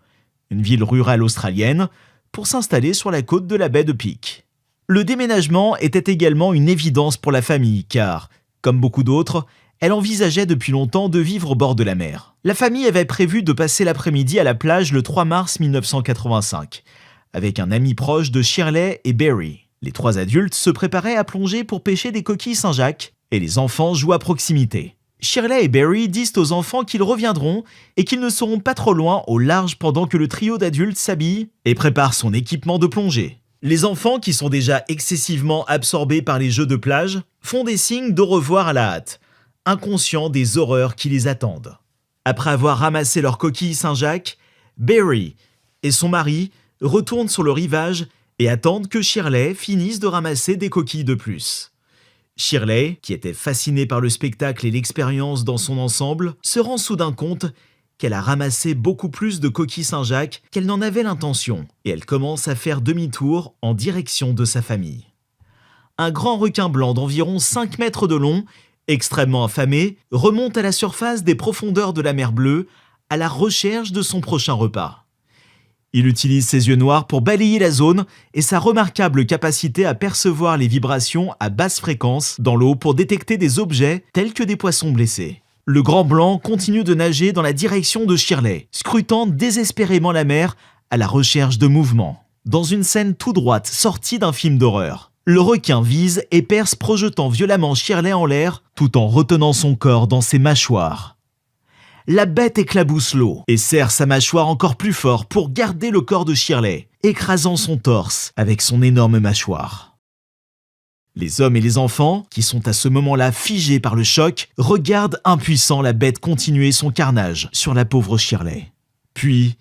une ville rurale australienne, pour s'installer sur la côte de la baie de Peak. Le déménagement était également une évidence pour la famille car, comme beaucoup d'autres, elle envisageait depuis longtemps de vivre au bord de la mer. La famille avait prévu de passer l'après-midi à la plage le 3 mars 1985, avec un ami proche de Shirley et Barry. Les 3 adultes se préparaient à plonger pour pêcher des coquilles Saint-Jacques et les enfants jouent à proximité. Shirley et Barry disent aux enfants qu'ils reviendront et qu'ils ne seront pas trop loin au large pendant que le trio d'adultes s'habille et prépare son équipement de plongée. Les enfants, qui sont déjà excessivement absorbés par les jeux de plage, font des signes d'au revoir à la hâte, inconscients des horreurs qui les attendent. Après avoir ramassé leurs coquilles Saint-Jacques, Barry et son mari retournent sur le rivage et attendent que Shirley finisse de ramasser des coquilles de plus. Shirley, qui était fascinée par le spectacle et l'expérience dans son ensemble, se rend soudain compte qu'elle a ramassé beaucoup plus de coquilles Saint-Jacques qu'elle n'en avait l'intention, et elle commence à faire demi-tour en direction de sa famille. Un grand requin blanc d'environ 5 mètres de long, extrêmement affamé, remonte à la surface des profondeurs de la mer Bleue à la recherche de son prochain repas. Il utilise ses yeux noirs pour balayer la zone et sa remarquable capacité à percevoir les vibrations à basse fréquence dans l'eau pour détecter des objets tels que des poissons blessés. Le grand blanc continue de nager dans la direction de Shirley, scrutant désespérément la mer à la recherche de mouvements. Dans une scène tout droite sortie d'un film d'horreur, le requin vise et perce, projetant violemment Shirley en l'air tout en retenant son corps dans ses mâchoires. La bête éclabousse l'eau et serre sa mâchoire encore plus fort pour garder le corps de Shirley, écrasant son torse avec son énorme mâchoire. Les hommes et les enfants, qui sont à ce moment-là figés par le choc, regardent impuissants la bête continuer son carnage sur la pauvre Shirley. Puis,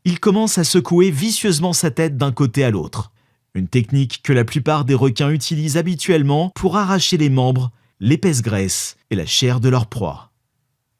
il commence à secouer vicieusement sa tête d'un côté à l'autre, une technique que la plupart des requins utilisent habituellement pour arracher les membres, l'épaisse graisse et la chair de leur proie.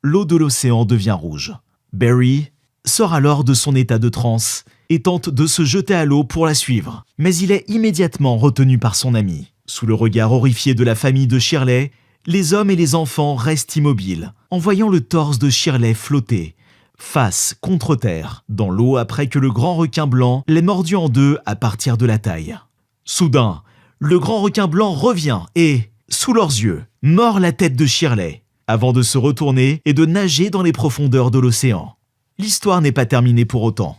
L'eau de l'océan devient rouge. Barry sort alors de son état de transe et tente de se jeter à l'eau pour la suivre. Mais il est immédiatement retenu par son ami. Sous le regard horrifié de la famille de Shirley, les hommes et les enfants restent immobiles, en voyant le torse de Shirley flotter, face contre terre, dans l'eau après que le grand requin blanc l'ait mordu en deux à partir de la taille. Soudain, le grand requin blanc revient et, sous leurs yeux, mord la tête de Shirley, avant de se retourner et de nager dans les profondeurs de l'océan. L'histoire n'est pas terminée pour autant.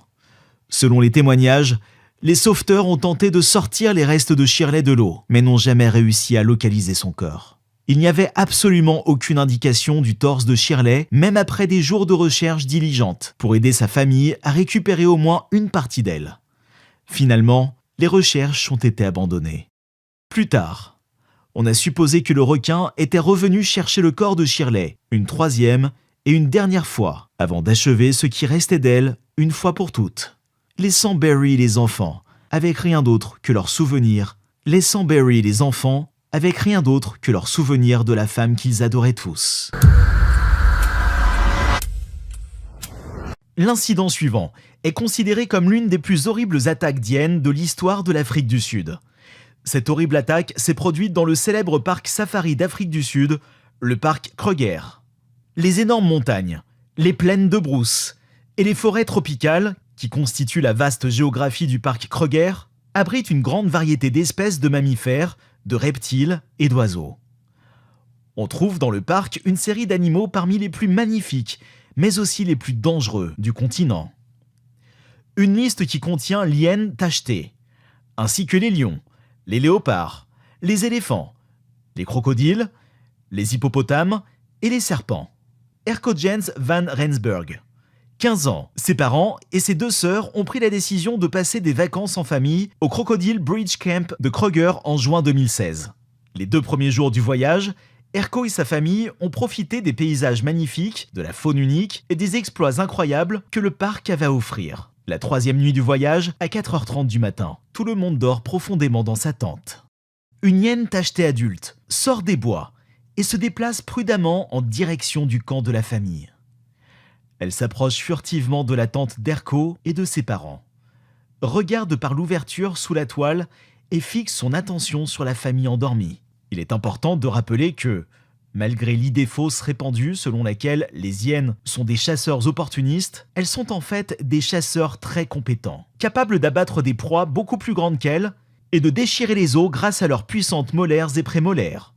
Selon les témoignages, les sauveteurs ont tenté de sortir les restes de Shirley de l'eau, mais n'ont jamais réussi à localiser son corps. Il n'y avait absolument aucune indication du torse de Shirley, même après des jours de recherche diligente, pour aider sa famille à récupérer au moins une partie d'elle. Finalement, les recherches ont été abandonnées. Plus tard, on a supposé que le requin était revenu chercher le corps de Shirley une troisième et une dernière fois, avant d'achever ce qui restait d'elle une fois pour toutes, laissant Barry et les enfants avec rien d'autre que leur souvenir, de la femme qu'ils adoraient tous. L'incident suivant est considéré comme l'une des plus horribles attaques d'hyènes de l'histoire de l'Afrique du Sud. Cette horrible attaque s'est produite dans le célèbre parc safari d'Afrique du Sud, le parc Kruger. Les énormes montagnes, les plaines de brousse et les forêts tropicales, qui constituent la vaste géographie du parc Kruger, abritent une grande variété d'espèces de mammifères, de reptiles et d'oiseaux. On trouve dans le parc une série d'animaux parmi les plus magnifiques, mais aussi les plus dangereux du continent. Une liste qui contient l'hyène tachetée, ainsi que les lions, les léopards, les éléphants, les crocodiles, les hippopotames et les serpents. Erco Jens van Rensburg, 15 ans, ses parents et ses 2 sœurs ont pris la décision de passer des vacances en famille au Crocodile Bridge Camp de Kruger en juin 2016. Les 2 premiers jours du voyage, Erco et sa famille ont profité des paysages magnifiques, de la faune unique et des exploits incroyables que le parc avait à offrir. La 3e nuit du voyage, à 4h30 du matin, tout le monde dort profondément dans sa tente. Une hyène tachetée adulte sort des bois et se déplace prudemment en direction du camp de la famille. Elle s'approche furtivement de la tente d'Erco et de ses parents, regarde par l'ouverture sous la toile et fixe son attention sur la famille endormie. Il est important de rappeler que, malgré l'idée fausse répandue selon laquelle les hyènes sont des chasseurs opportunistes, elles sont en fait des chasseurs très compétents, capables d'abattre des proies beaucoup plus grandes qu'elles et de déchirer les os grâce à leurs puissantes molaires et prémolaires.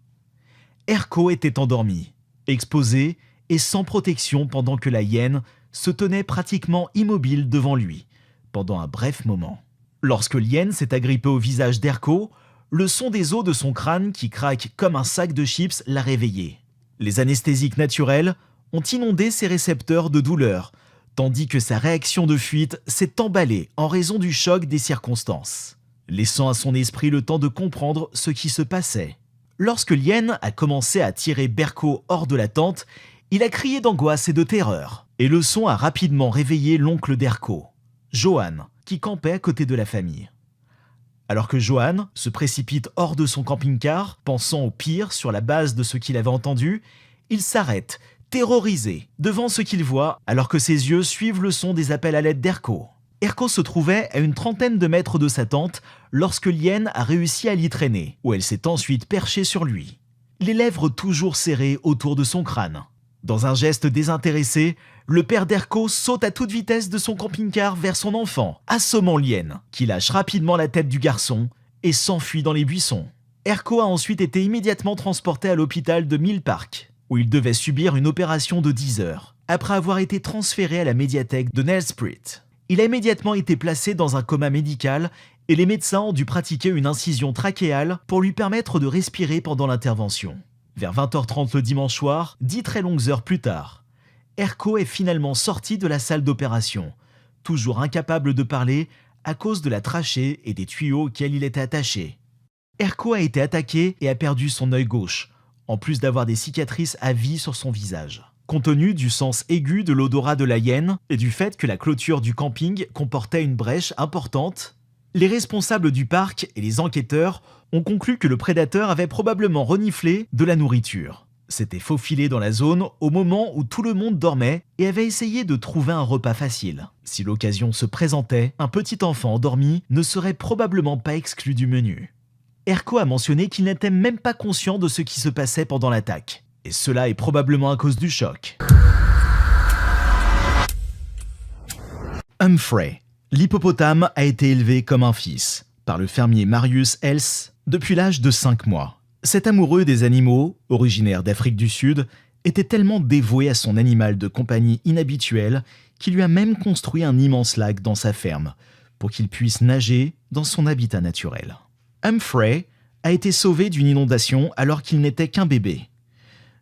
Erco était endormi, exposé et sans protection pendant que la hyène se tenait pratiquement immobile devant lui, pendant un bref moment. Lorsque l'hyène s'est agrippée au visage d'Erco, le son des os de son crâne qui craque comme un sac de chips l'a réveillé. Les anesthésiques naturels ont inondé ses récepteurs de douleur, tandis que sa réaction de fuite s'est emballée en raison du choc des circonstances, laissant à son esprit le temps de comprendre ce qui se passait. Lorsque l'hyène a commencé à tirer Berco hors de la tente, il a crié d'angoisse et de terreur, et le son a rapidement réveillé l'oncle d'Erco, Johan, qui campait à côté de la famille. Alors que Johan se précipite hors de son camping-car, pensant au pire sur la base de ce qu'il avait entendu, il s'arrête, terrorisé, devant ce qu'il voit, alors que ses yeux suivent le son des appels à l'aide d'Erco. Erco se trouvait à une 30aine de mètres de sa tente lorsque l'hyène a réussi à l'y traîner, où elle s'est ensuite perchée sur lui, les lèvres toujours serrées autour de son crâne. Dans un geste désintéressé, le père d'Erco saute à toute vitesse de son camping-car vers son enfant, assommant l'hyène, qui lâche rapidement la tête du garçon et s'enfuit dans les buissons. Erco a ensuite été immédiatement transporté à l'hôpital de Mill Park, où il devait subir une opération de 10 heures, après avoir été transféré à la médiathèque de Nelspruit. Il a immédiatement été placé dans un coma médical et les médecins ont dû pratiquer une incision trachéale pour lui permettre de respirer pendant l'intervention. Vers 20h30 le dimanche soir, 10 très longues heures plus tard, Erco est finalement sorti de la salle d'opération, toujours incapable de parler à cause de la trachée et des tuyaux auxquels il était attaché. Erco a été attaqué et a perdu son œil gauche, en plus d'avoir des cicatrices à vie sur son visage. Compte tenu du sens aigu de l'odorat de la hyène et du fait que la clôture du camping comportait une brèche importante, les responsables du parc et les enquêteurs ont conclu que le prédateur avait probablement reniflé de la nourriture, s'était faufilé dans la zone au moment où tout le monde dormait et avait essayé de trouver un repas facile. Si l'occasion se présentait, un petit enfant endormi ne serait probablement pas exclu du menu. Erco a mentionné qu'il n'était même pas conscient de ce qui se passait pendant l'attaque, et cela est probablement à cause du choc. Humphrey. L'hippopotame a été élevé comme un fils par le fermier Marius Else depuis l'âge de 5 mois. Cet amoureux des animaux, originaire d'Afrique du Sud, était tellement dévoué à son animal de compagnie inhabituel qu'il lui a même construit un immense lac dans sa ferme pour qu'il puisse nager dans son habitat naturel. Humphrey a été sauvé d'une inondation alors qu'il n'était qu'un bébé.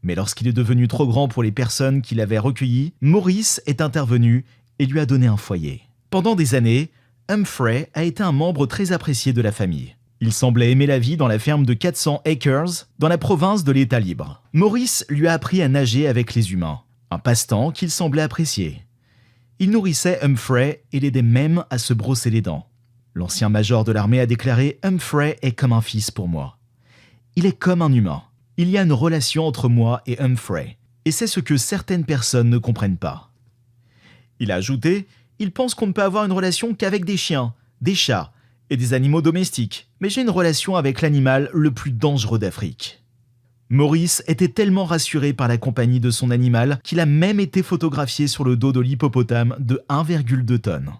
Mais lorsqu'il est devenu trop grand pour les personnes qui l'avaient recueilli, Maurice est intervenu et lui a donné un foyer. Pendant des années, Humphrey a été un membre très apprécié de la famille. Il semblait aimer la vie dans la ferme de 400 acres, dans la province de l'État libre. Maurice lui a appris à nager avec les humains, un passe-temps qu'il semblait apprécier. Il nourrissait Humphrey et l'aidait même à se brosser les dents. L'ancien major de l'armée a déclaré « Humphrey est comme un fils pour moi. Il est comme un humain. Il y a une relation entre moi et Humphrey, et c'est ce que certaines personnes ne comprennent pas. » Il a ajouté « Il pense qu'on ne peut avoir une relation qu'avec des chiens, des chats et des animaux domestiques, mais j'ai une relation avec l'animal le plus dangereux d'Afrique. » Maurice était tellement rassuré par la compagnie de son animal qu'il a même été photographié sur le dos de l'hippopotame de 1,2 tonnes.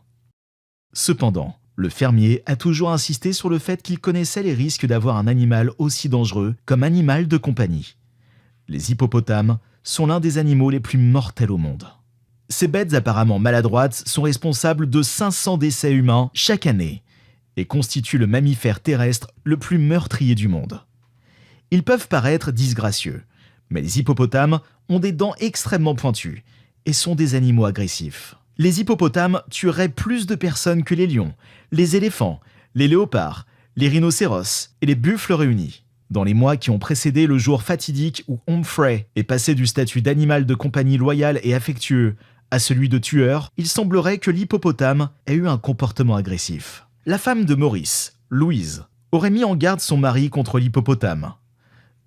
Cependant, le fermier a toujours insisté sur le fait qu'il connaissait les risques d'avoir un animal aussi dangereux comme animal de compagnie. Les hippopotames sont l'un des animaux les plus mortels au monde. Ces bêtes apparemment maladroites sont responsables de 500 décès humains chaque année et constituent le mammifère terrestre le plus meurtrier du monde. Ils peuvent paraître disgracieux, mais les hippopotames ont des dents extrêmement pointues et sont des animaux agressifs. Les hippopotames tueraient plus de personnes que les lions, les éléphants, les léopards, les rhinocéros et les buffles réunis. Dans les mois qui ont précédé le jour fatidique où Humphrey est passé du statut d'animal de compagnie loyal et affectueux à celui de tueur, il semblerait que l'hippopotame ait eu un comportement agressif. La femme de Maurice, Louise, aurait mis en garde son mari contre l'hippopotame.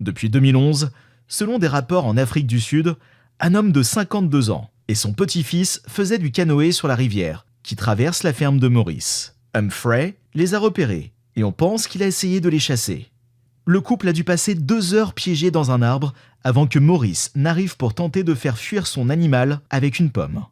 Depuis 2011, selon des rapports en Afrique du Sud, un homme de 52 ans et son petit-fils faisaient du canoë sur la rivière qui traverse la ferme de Maurice. Humphrey les a repérés et on pense qu'il a essayé de les chasser. Le couple a dû passer 2 heures piégés dans un arbre avant que Maurice n'arrive pour tenter de faire fuir son animal avec une pomme.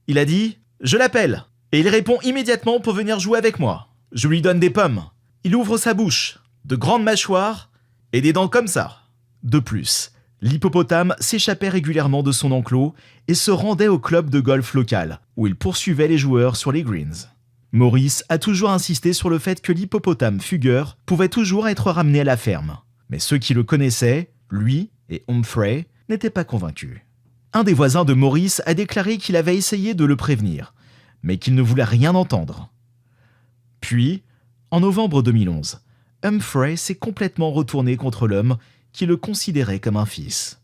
Il a dit « Je l'appelle » et il répond immédiatement pour venir jouer avec moi. Je lui donne des pommes. Il ouvre sa bouche, de grandes mâchoires et des dents comme ça. De plus, l'hippopotame s'échappait régulièrement de son enclos et se rendait au club de golf local, où il poursuivait les joueurs sur les greens. Maurice a toujours insisté sur le fait que l'hippopotame fugueur pouvait toujours être ramené à la ferme. Mais ceux qui le connaissaient, lui et Humphrey, n'étaient pas convaincus. Un des voisins de Maurice a déclaré qu'il avait essayé de le prévenir, mais qu'il ne voulait rien entendre. Puis, en novembre 2011, Humphrey s'est complètement retourné contre l'homme qui le considérait comme un fils.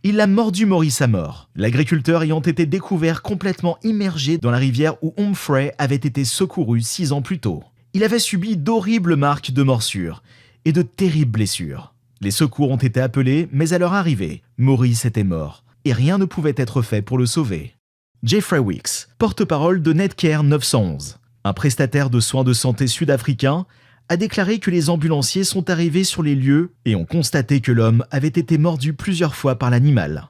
Il a mordu Maurice à mort, l'agriculteur ayant été découvert complètement immergé dans la rivière où Humphrey avait été secouru 6 ans plus tôt. Il avait subi d'horribles marques de morsures et de terribles blessures. Les secours ont été appelés, mais à leur arrivée, Maurice était mort et rien ne pouvait être fait pour le sauver. Jeffrey Weeks, porte-parole de Netcare 911, un prestataire de soins de santé sud-africain, a déclaré que les ambulanciers sont arrivés sur les lieux et ont constaté que l'homme avait été mordu plusieurs fois par l'animal.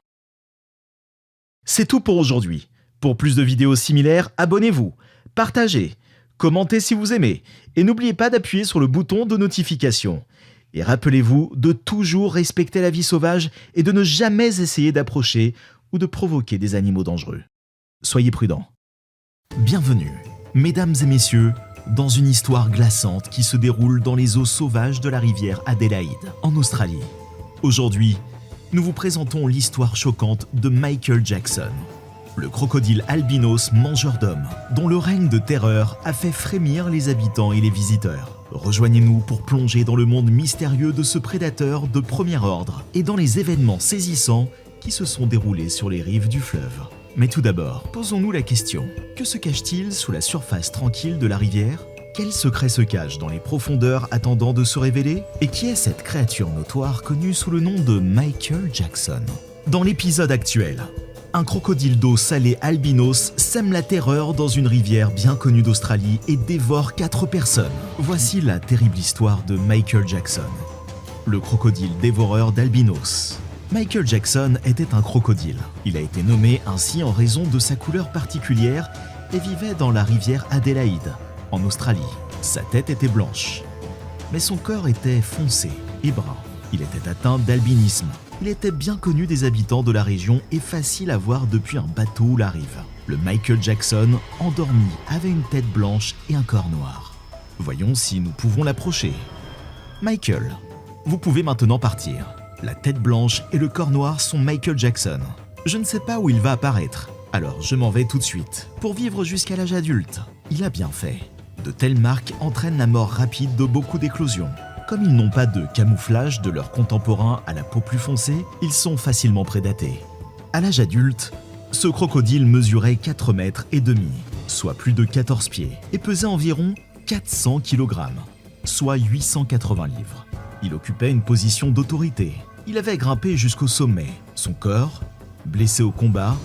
C'est tout pour aujourd'hui. Pour plus de vidéos similaires, abonnez-vous, partagez, commentez si vous aimez et n'oubliez pas d'appuyer sur le bouton de notification. Et rappelez-vous de toujours respecter la vie sauvage et de ne jamais essayer d'approcher ou de provoquer des animaux dangereux. Soyez prudents. Bienvenue, mesdames et messieurs, dans une histoire glaçante qui se déroule dans les eaux sauvages de la rivière Adélaïde, en Australie. Aujourd'hui, nous vous présentons l'histoire choquante de Michael Jackson, le crocodile albinos mangeur d'hommes, dont le règne de terreur a fait frémir les habitants et les visiteurs. Rejoignez-nous pour plonger dans le monde mystérieux de ce prédateur de premier ordre et dans les événements saisissants qui se sont déroulés sur les rives du fleuve. Mais tout d'abord, posons-nous la question. Que se cache-t-il sous la surface tranquille de la rivière ? Quel secret se cache dans les profondeurs attendant de se révéler ? Et qui est cette créature notoire connue sous le nom de Michael Jackson ? Dans l'épisode actuel, un crocodile d'eau salée albinos sème la terreur dans une rivière bien connue d'Australie et dévore 4 personnes. Voici la terrible histoire de Michael Jackson, le crocodile dévoreur d'albinos. Michael Jackson était un crocodile. Il a été nommé ainsi en raison de sa couleur particulière et vivait dans la rivière Adélaïde, en Australie. Sa tête était blanche, mais son corps était foncé et brun. Il était atteint d'albinisme. Il était bien connu des habitants de la région et facile à voir depuis un bateau ou la rive. Le Michael Jackson, endormi, avait une tête blanche et un corps noir. Voyons si nous pouvons l'approcher. Michael, vous pouvez maintenant partir. La tête blanche et le corps noir sont Michael Jackson. Je ne sais pas où il va apparaître, alors je m'en vais tout de suite, pour vivre jusqu'à l'âge adulte. Il a bien fait. De telles marques entraînent la mort rapide de beaucoup d'éclosions. Comme ils n'ont pas de camouflage de leurs contemporains à la peau plus foncée, ils sont facilement prédatés. À l'âge adulte, ce crocodile mesurait 4 mètres et demi, soit plus de 14 pieds, et pesait environ 400 kg, soit 880 livres. Il occupait une position d'autorité. Il avait grimpé jusqu'au sommet. Son corps, blessé au combat,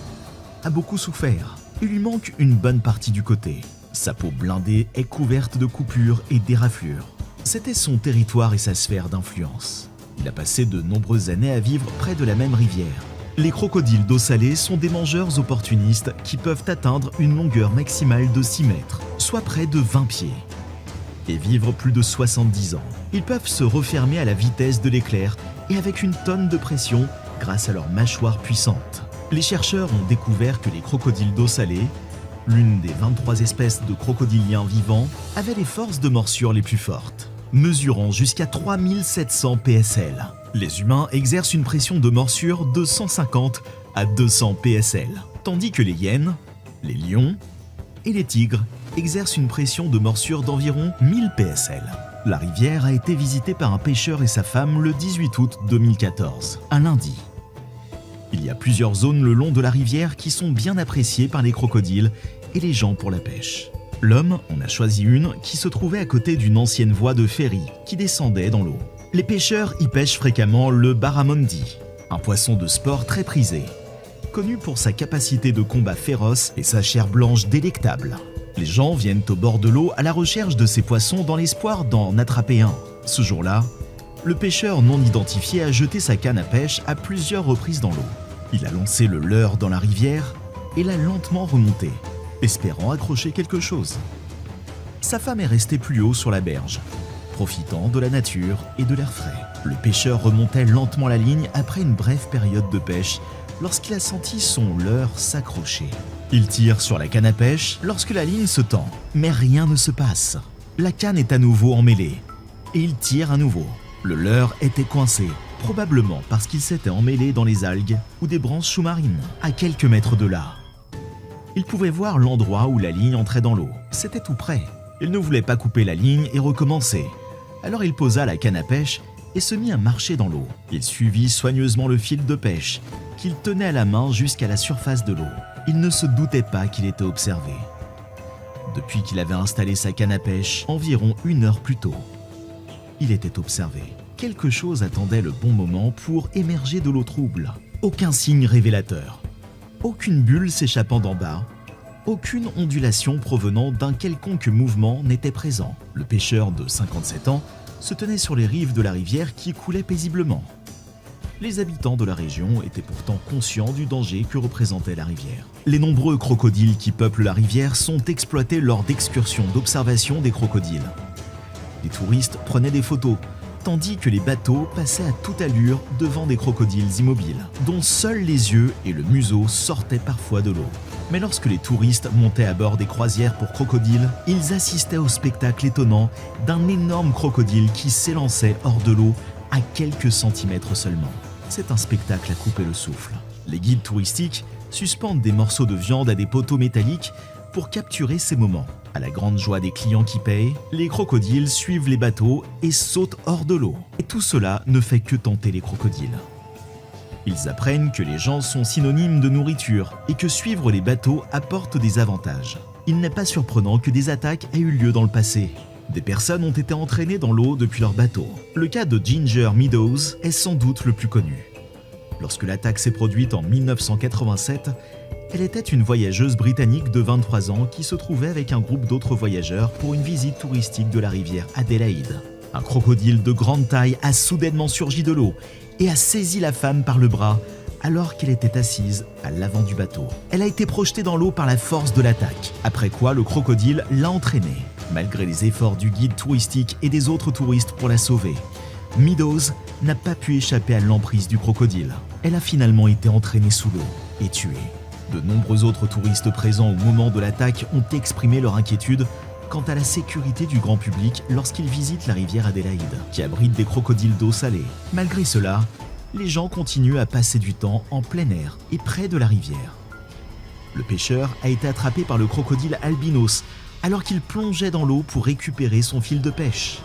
a beaucoup souffert. Il lui manque une bonne partie du côté. Sa peau blindée est couverte de coupures et d'éraflures. C'était son territoire et sa sphère d'influence. Il a passé de nombreuses années à vivre près de la même rivière. Les crocodiles d'eau salée sont des mangeurs opportunistes qui peuvent atteindre une longueur maximale de 6 mètres, soit près de 20 pieds, et vivre plus de 70 ans. Ils peuvent se refermer à la vitesse de l'éclair et avec une tonne de pression grâce à leur mâchoire puissante. Les chercheurs ont découvert que les crocodiles d'eau salée, l'une des 23 espèces de crocodiliens vivants, avaient les forces de morsure les plus fortes, mesurant jusqu'à 3700 PSL. Les humains exercent une pression de morsure de 150 à 200 PSL, tandis que les hyènes, les lions et les tigres exercent une pression de morsure d'environ 1000 PSL. La rivière a été visitée par un pêcheur et sa femme le 18 août 2014, un lundi. Il y a plusieurs zones le long de la rivière qui sont bien appréciées par les crocodiles et les gens pour la pêche. L'homme en a choisi une qui se trouvait à côté d'une ancienne voie de ferry qui descendait dans l'eau. Les pêcheurs y pêchent fréquemment le barramundi, un poisson de sport très prisé, connu pour sa capacité de combat féroce et sa chair blanche délectable. Les gens viennent au bord de l'eau à la recherche de ces poissons dans l'espoir d'en attraper un. Ce jour-là, le pêcheur non identifié a jeté sa canne à pêche à plusieurs reprises dans l'eau. Il a lancé le leurre dans la rivière et l'a lentement remonté, espérant accrocher quelque chose. Sa femme est restée plus haut sur la berge, profitant de la nature et de l'air frais. Le pêcheur remontait lentement la ligne après une brève période de pêche lorsqu'il a senti son leurre s'accrocher. Il tire sur la canne à pêche lorsque la ligne se tend, mais rien ne se passe. La canne est à nouveau emmêlée et il tire à nouveau. Le leurre était coincé, probablement parce qu'il s'était emmêlé dans les algues ou des branches sous-marines, à quelques mètres de là. Il pouvait voir l'endroit où la ligne entrait dans l'eau. C'était tout près. Il ne voulait pas couper la ligne et recommencer. Alors il posa la canne à pêche et se mit à marcher dans l'eau. Il suivit soigneusement le fil de pêche qu'il tenait à la main jusqu'à la surface de l'eau. Il ne se doutait pas qu'il était observé. Depuis qu'il avait installé sa canne à pêche environ 1 heure plus tôt, il était observé. Quelque chose attendait le bon moment pour émerger de l'eau trouble. Aucun signe révélateur. Aucune bulle s'échappant d'en bas. Aucune ondulation provenant d'un quelconque mouvement n'était présent. Le pêcheur de 57 ans se tenait sur les rives de la rivière qui coulait paisiblement. Les habitants de la région étaient pourtant conscients du danger que représentait la rivière. Les nombreux crocodiles qui peuplent la rivière sont exploités lors d'excursions d'observation des crocodiles. Les touristes prenaient des photos, tandis que les bateaux passaient à toute allure devant des crocodiles immobiles, dont seuls les yeux et le museau sortaient parfois de l'eau. Mais lorsque les touristes montaient à bord des croisières pour crocodiles, ils assistaient au spectacle étonnant d'un énorme crocodile qui s'élançait hors de l'eau à quelques centimètres seulement. C'est un spectacle à couper le souffle. Les guides touristiques suspendent des morceaux de viande à des poteaux métalliques pour capturer ces moments. À la grande joie des clients qui payent, les crocodiles suivent les bateaux et sautent hors de l'eau. Et tout cela ne fait que tenter les crocodiles. Ils apprennent que les gens sont synonymes de nourriture et que suivre les bateaux apporte des avantages. Il n'est pas surprenant que des attaques aient eu lieu dans le passé. Des personnes ont été entraînées dans l'eau depuis leur bateau. Le cas de Ginger Meadows est sans doute le plus connu. Lorsque l'attaque s'est produite en 1987, elle était une voyageuse britannique de 23 ans qui se trouvait avec un groupe d'autres voyageurs pour une visite touristique de la rivière Adélaïde. Un crocodile de grande taille a soudainement surgi de l'eau et a saisi la femme par le bras alors qu'elle était assise à l'avant du bateau. Elle a été projetée dans l'eau par la force de l'attaque, après quoi le crocodile l'a entraînée. Malgré les efforts du guide touristique et des autres touristes pour la sauver, Meadows n'a pas pu échapper à l'emprise du crocodile. Elle a finalement été entraînée sous l'eau et tuée. De nombreux autres touristes présents au moment de l'attaque ont exprimé leur inquiétude quant à la sécurité du grand public lorsqu'ils visitent la rivière Adélaïde, qui abrite des crocodiles d'eau salée. Malgré cela, les gens continuent à passer du temps en plein air et près de la rivière. Le pêcheur a été attrapé par le crocodile albinos alors qu'il plongeait dans l'eau pour récupérer son fil de pêche.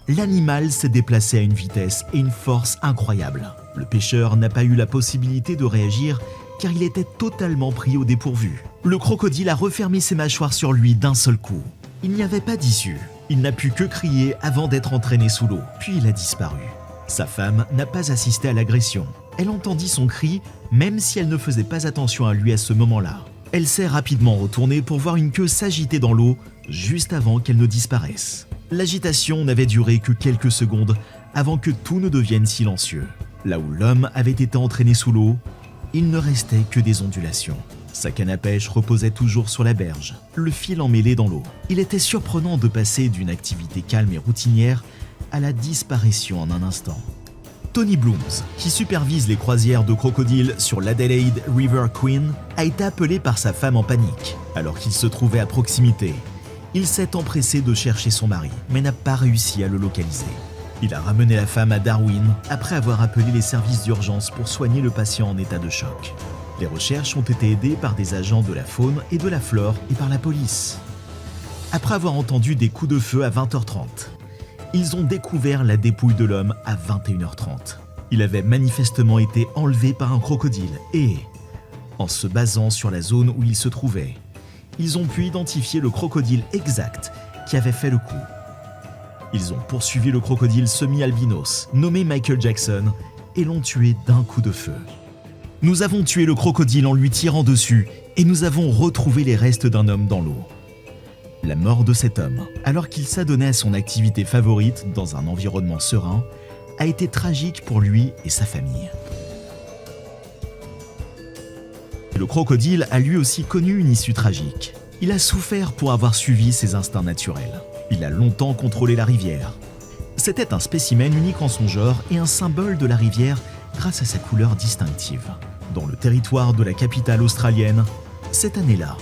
L'animal s'est déplacé à une vitesse et une force incroyables. Le pêcheur n'a pas eu la possibilité de réagir car il était totalement pris au dépourvu. Le crocodile a refermé ses mâchoires sur lui d'un seul coup. Il n'y avait pas d'issue. Il n'a pu que crier avant d'être entraîné sous l'eau, puis il a disparu. Sa femme n'a pas assisté à l'agression. Elle entendit son cri, même si elle ne faisait pas attention à lui à ce moment-là. Elle s'est rapidement retournée pour voir une queue s'agiter dans l'eau, juste avant qu'elle ne disparaisse. L'agitation n'avait duré que quelques secondes avant que tout ne devienne silencieux. Là où l'homme avait été entraîné sous l'eau, il ne restait que des ondulations. Sa canne à pêche reposait toujours sur la berge, le fil emmêlé dans l'eau. Il était surprenant de passer d'une activité calme et routinière à la disparition en un instant. Tony Blooms, qui supervise les croisières de crocodiles sur l'Adelaide River Queen, a été appelé par sa femme en panique. Alors qu'il se trouvait à proximité, il s'est empressé de chercher son mari, mais n'a pas réussi à le localiser. Il a ramené la femme à Darwin après avoir appelé les services d'urgence pour soigner le patient en état de choc. Les recherches ont été aidées par des agents de la faune et de la flore et par la police. Après avoir entendu des coups de feu à 20h30, ils ont découvert la dépouille de l'homme à 21h30. Il avait manifestement été enlevé par un crocodile et, en se basant sur la zone où il se trouvait, ils ont pu identifier le crocodile exact qui avait fait le coup. Ils ont poursuivi le crocodile semi-albinos, nommé Michael Jackson, et l'ont tué d'un coup de feu. Nous avons tué le crocodile en lui tirant dessus et nous avons retrouvé les restes d'un homme dans l'eau. La mort de cet homme, alors qu'il s'adonnait à son activité favorite dans un environnement serein, a été tragique pour lui et sa famille. Le crocodile a lui aussi connu une issue tragique. Il a souffert pour avoir suivi ses instincts naturels. Il a longtemps contrôlé la rivière. C'était un spécimen unique en son genre et un symbole de la rivière grâce à sa couleur distinctive. Dans le territoire de la capitale australienne, cette année-là,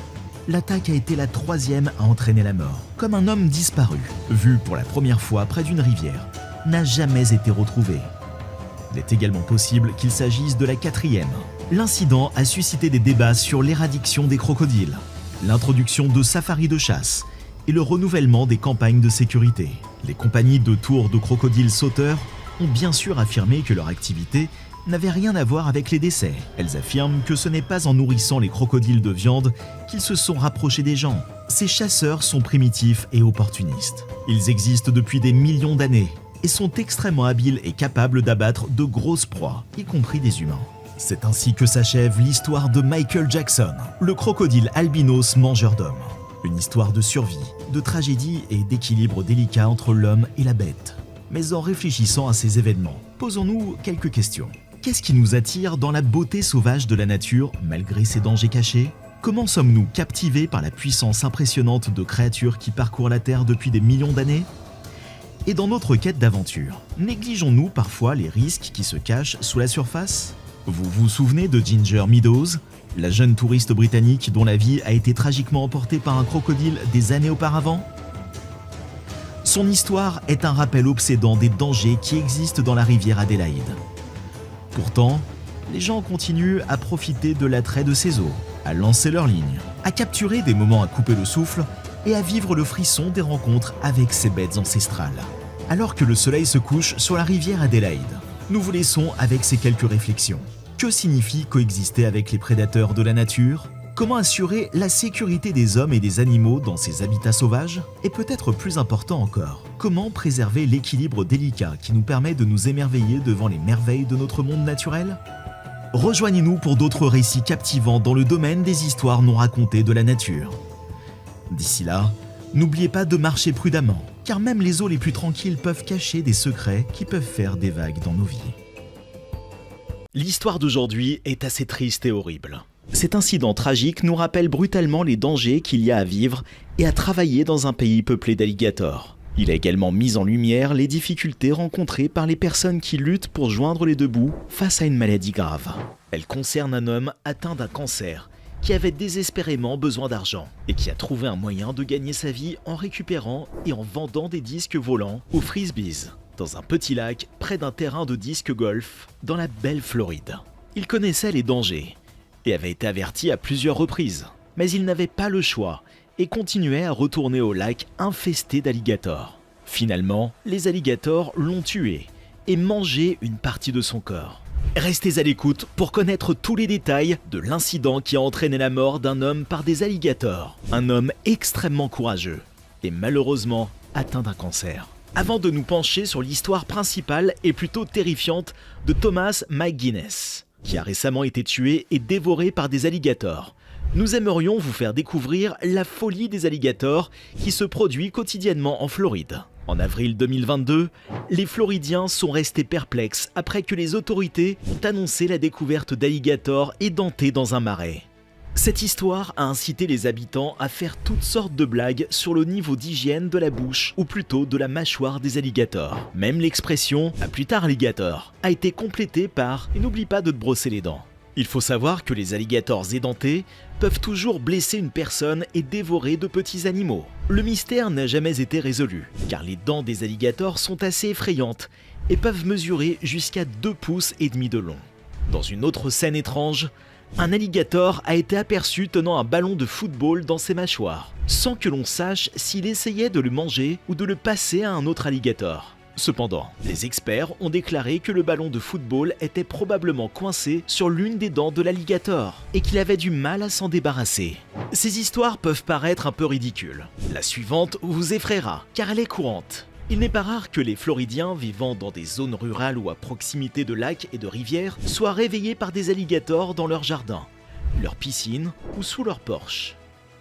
l'attaque a été la 3e à entraîner la mort. Comme un homme disparu, vu pour la première fois près d'une rivière, n'a jamais été retrouvé. Il est également possible qu'il s'agisse de la 4e. L'incident a suscité des débats sur l'éradiction des crocodiles, l'introduction de safaris de chasse et le renouvellement des campagnes de sécurité. Les compagnies de tours de crocodiles sauteurs ont bien sûr affirmé que leur activité n'avait rien à voir avec les décès. Elles affirment que ce n'est pas en nourrissant les crocodiles de viande qu'ils se sont rapprochés des gens. Ces chasseurs sont primitifs et opportunistes. Ils existent depuis des millions d'années et sont extrêmement habiles et capables d'abattre de grosses proies, y compris des humains. C'est ainsi que s'achève l'histoire de Michael Jackson, le crocodile albinos mangeur d'hommes. Une histoire de survie, de tragédie et d'équilibre délicat entre l'homme et la bête. Mais en réfléchissant à ces événements, posons-nous quelques questions. Qu'est-ce qui nous attire dans la beauté sauvage de la nature, malgré ses dangers cachés ? Comment sommes-nous captivés par la puissance impressionnante de créatures qui parcourent la Terre depuis des millions d'années ? Et dans notre quête d'aventure, négligeons-nous parfois les risques qui se cachent sous la surface ? Vous vous souvenez de Ginger Meadows, la jeune touriste britannique dont la vie a été tragiquement emportée par un crocodile des années auparavant ? Son histoire est un rappel obsédant des dangers qui existent dans la rivière Adélaïde. Pourtant, les gens continuent à profiter de l'attrait de ces eaux, à lancer leurs lignes, à capturer des moments à couper le souffle et à vivre le frisson des rencontres avec ces bêtes ancestrales. Alors que le soleil se couche sur la rivière Adélaïde, nous vous laissons avec ces quelques réflexions. Que signifie coexister avec les prédateurs de la nature ? Comment assurer la sécurité des hommes et des animaux dans ces habitats sauvages ? Et peut-être plus important encore, comment préserver l'équilibre délicat qui nous permet de nous émerveiller devant les merveilles de notre monde naturel ? Rejoignez-nous pour d'autres récits captivants dans le domaine des histoires non racontées de la nature. D'ici là, n'oubliez pas de marcher prudemment, car même les eaux les plus tranquilles peuvent cacher des secrets qui peuvent faire des vagues dans nos vies. L'histoire d'aujourd'hui est assez triste et horrible. Cet incident tragique nous rappelle brutalement les dangers qu'il y a à vivre et à travailler dans un pays peuplé d'alligators. Il a également mis en lumière les difficultés rencontrées par les personnes qui luttent pour joindre les deux bouts face à une maladie grave. Elle concerne un homme atteint d'un cancer qui avait désespérément besoin d'argent et qui a trouvé un moyen de gagner sa vie en récupérant et en vendant des disques volants aux frisbees dans un petit lac près d'un terrain de disque golf dans la belle Floride. Il connaissait les dangers et avait été averti à plusieurs reprises. Mais il n'avait pas le choix et continuait à retourner au lac infesté d'alligators. Finalement, les alligators l'ont tué et mangé une partie de son corps. Restez à l'écoute pour connaître tous les détails de l'incident qui a entraîné la mort d'un homme par des alligators. Un homme extrêmement courageux et malheureusement atteint d'un cancer. Avant de nous pencher sur l'histoire principale et plutôt terrifiante de Thomas McGuinness, qui a récemment été tué et dévoré par des alligators, nous aimerions vous faire découvrir la folie des alligators qui se produit quotidiennement en Floride. En avril 2022, les Floridiens sont restés perplexes après que les autorités ont annoncé la découverte d'alligators édentés dans un marais. Cette histoire a incité les habitants à faire toutes sortes de blagues sur le niveau d'hygiène de la bouche, ou plutôt de la mâchoire des alligators. Même l'expression « à plus tard alligator » a été complétée par « et n'oublie pas de te brosser les dents ». Il faut savoir que les alligators édentés peuvent toujours blesser une personne et dévorer de petits animaux. Le mystère n'a jamais été résolu, car les dents des alligators sont assez effrayantes et peuvent mesurer jusqu'à 2,5 pouces de long. Dans une autre scène étrange, un alligator a été aperçu tenant un ballon de football dans ses mâchoires, sans que l'on sache s'il essayait de le manger ou de le passer à un autre alligator. Cependant, les experts ont déclaré que le ballon de football était probablement coincé sur l'une des dents de l'alligator et qu'il avait du mal à s'en débarrasser. Ces histoires peuvent paraître un peu ridicules. La suivante vous effraiera, car elle est courante. Il n'est pas rare que les Floridiens vivant dans des zones rurales ou à proximité de lacs et de rivières soient réveillés par des alligators dans leur jardin, leur piscine ou sous leur porche.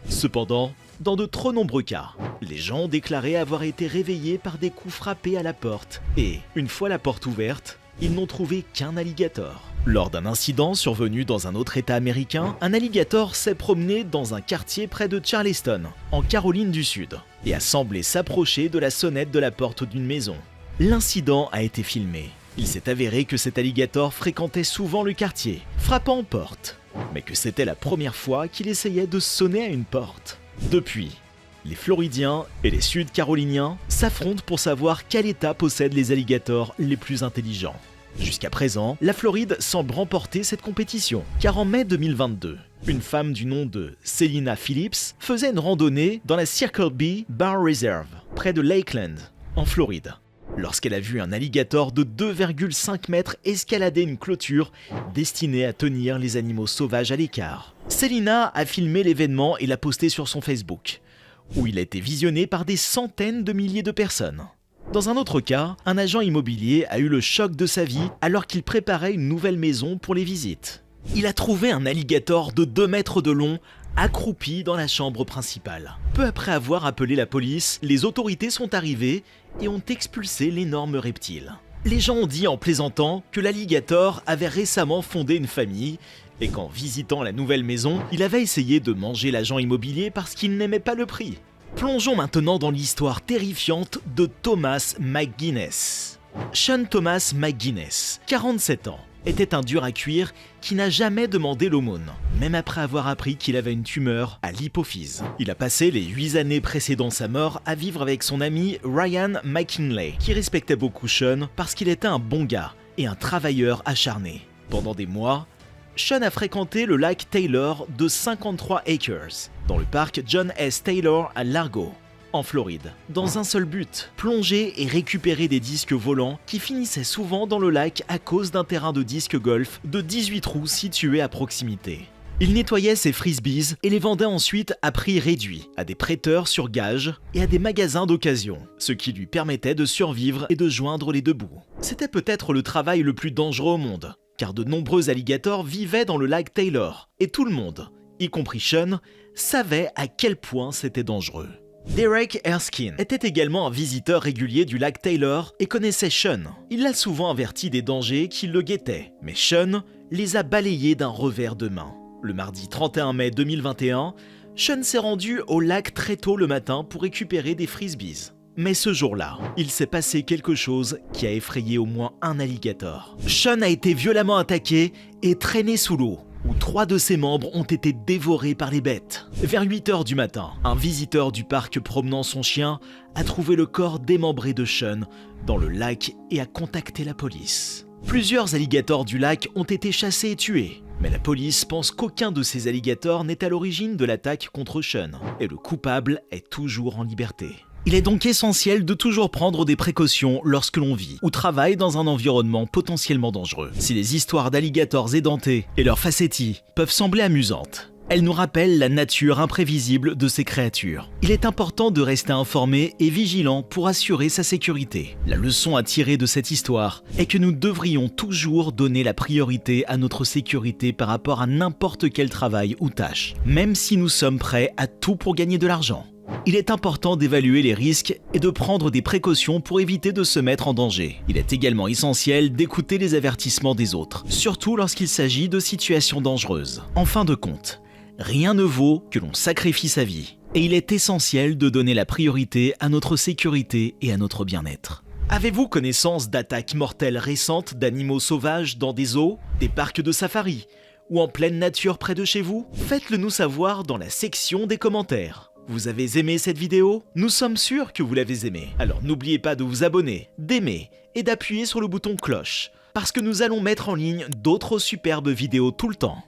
Cependant, dans de trop nombreux cas, les gens ont déclaré avoir été réveillés par des coups frappés à la porte et, une fois la porte ouverte, ils n'ont trouvé qu'un alligator. Lors d'un incident survenu dans un autre état américain, un alligator s'est promené dans un quartier près de Charleston, en Caroline du Sud, et a semblé s'approcher de la sonnette de la porte d'une maison. L'incident a été filmé. Il s'est avéré que cet alligator fréquentait souvent le quartier, frappant aux portes, mais que c'était la première fois qu'il essayait de sonner à une porte. Depuis, les Floridiens et les Sud-Caroliniens s'affrontent pour savoir quel état possède les alligators les plus intelligents. Jusqu'à présent, la Floride semble remporter cette compétition, car en mai 2022, une femme du nom de Selina Phillips faisait une randonnée dans la Circle B Bar Reserve, près de Lakeland, en Floride, lorsqu'elle a vu un alligator de 2,5 mètres escalader une clôture destinée à tenir les animaux sauvages à l'écart. Selina a filmé l'événement et l'a posté sur son Facebook, où il a été visionné par des centaines de milliers de personnes. Dans un autre cas, un agent immobilier a eu le choc de sa vie alors qu'il préparait une nouvelle maison pour les visites. Il a trouvé un alligator de 2 mètres de long accroupi dans la chambre principale. Peu après avoir appelé la police, les autorités sont arrivées et ont expulsé l'énorme reptile. Les gens ont dit en plaisantant que l'alligator avait récemment fondé une famille et qu'en visitant la nouvelle maison, il avait essayé de manger l'agent immobilier parce qu'il n'aimait pas le prix. Plongeons maintenant dans l'histoire terrifiante de Thomas McGuinness. Sean Thomas McGuinness, 47 ans, était un dur à cuire qui n'a jamais demandé l'aumône, même après avoir appris qu'il avait une tumeur à l'hypophyse. Il a passé les 8 années précédant sa mort à vivre avec son ami Ryan McKinley, qui respectait beaucoup Sean parce qu'il était un bon gars et un travailleur acharné. Pendant des mois, Sean a fréquenté le lac Taylor de 53 acres, dans le parc John S. Taylor à Largo, en Floride, dans un seul but, plonger et récupérer des disques volants qui finissaient souvent dans le lac à cause d'un terrain de disque golf de 18 trous situé à proximité. Il nettoyait ses frisbees et les vendait ensuite à prix réduit, à des prêteurs sur gage et à des magasins d'occasion, ce qui lui permettait de survivre et de joindre les deux bouts. C'était peut-être le travail le plus dangereux au monde, car de nombreux alligators vivaient dans le lac Taylor, et tout le monde, y compris Sean, savait à quel point c'était dangereux. Derek Erskine était également un visiteur régulier du lac Taylor et connaissait Sean. Il l'a souvent averti des dangers qui le guettaient, mais Sean les a balayés d'un revers de main. Le mardi 31 mai 2021, Sean s'est rendu au lac très tôt le matin pour récupérer des frisbees. Mais ce jour-là, il s'est passé quelque chose qui a effrayé au moins un alligator. Sean a été violemment attaqué et traîné sous l'eau, où 3 de ses membres ont été dévorés par les bêtes. Vers 8 h du matin, un visiteur du parc promenant son chien a trouvé le corps démembré de Sean dans le lac et a contacté la police. Plusieurs alligators du lac ont été chassés et tués. Mais la police pense qu'aucun de ces alligators n'est à l'origine de l'attaque contre Sean, et le coupable est toujours en liberté. Il est donc essentiel de toujours prendre des précautions lorsque l'on vit ou travaille dans un environnement potentiellement dangereux. Si les histoires d'alligators édentés et leurs facéties peuvent sembler amusantes, elles nous rappellent la nature imprévisible de ces créatures. Il est important de rester informé et vigilant pour assurer sa sécurité. La leçon à tirer de cette histoire est que nous devrions toujours donner la priorité à notre sécurité par rapport à n'importe quel travail ou tâche, même si nous sommes prêts à tout pour gagner de l'argent. Il est important d'évaluer les risques et de prendre des précautions pour éviter de se mettre en danger. Il est également essentiel d'écouter les avertissements des autres, surtout lorsqu'il s'agit de situations dangereuses. En fin de compte, rien ne vaut que l'on sacrifie sa vie. Et il est essentiel de donner la priorité à notre sécurité et à notre bien-être. Avez-vous connaissance d'attaques mortelles récentes d'animaux sauvages dans des zoos, des parcs de safari ou en pleine nature près de chez vous? Faites-le nous savoir dans la section des commentaires. Vous avez aimé cette vidéo? Nous sommes sûrs que vous l'avez aimée. Alors n'oubliez pas de vous abonner, d'aimer et d'appuyer sur le bouton cloche, parce que nous allons mettre en ligne d'autres superbes vidéos tout le temps.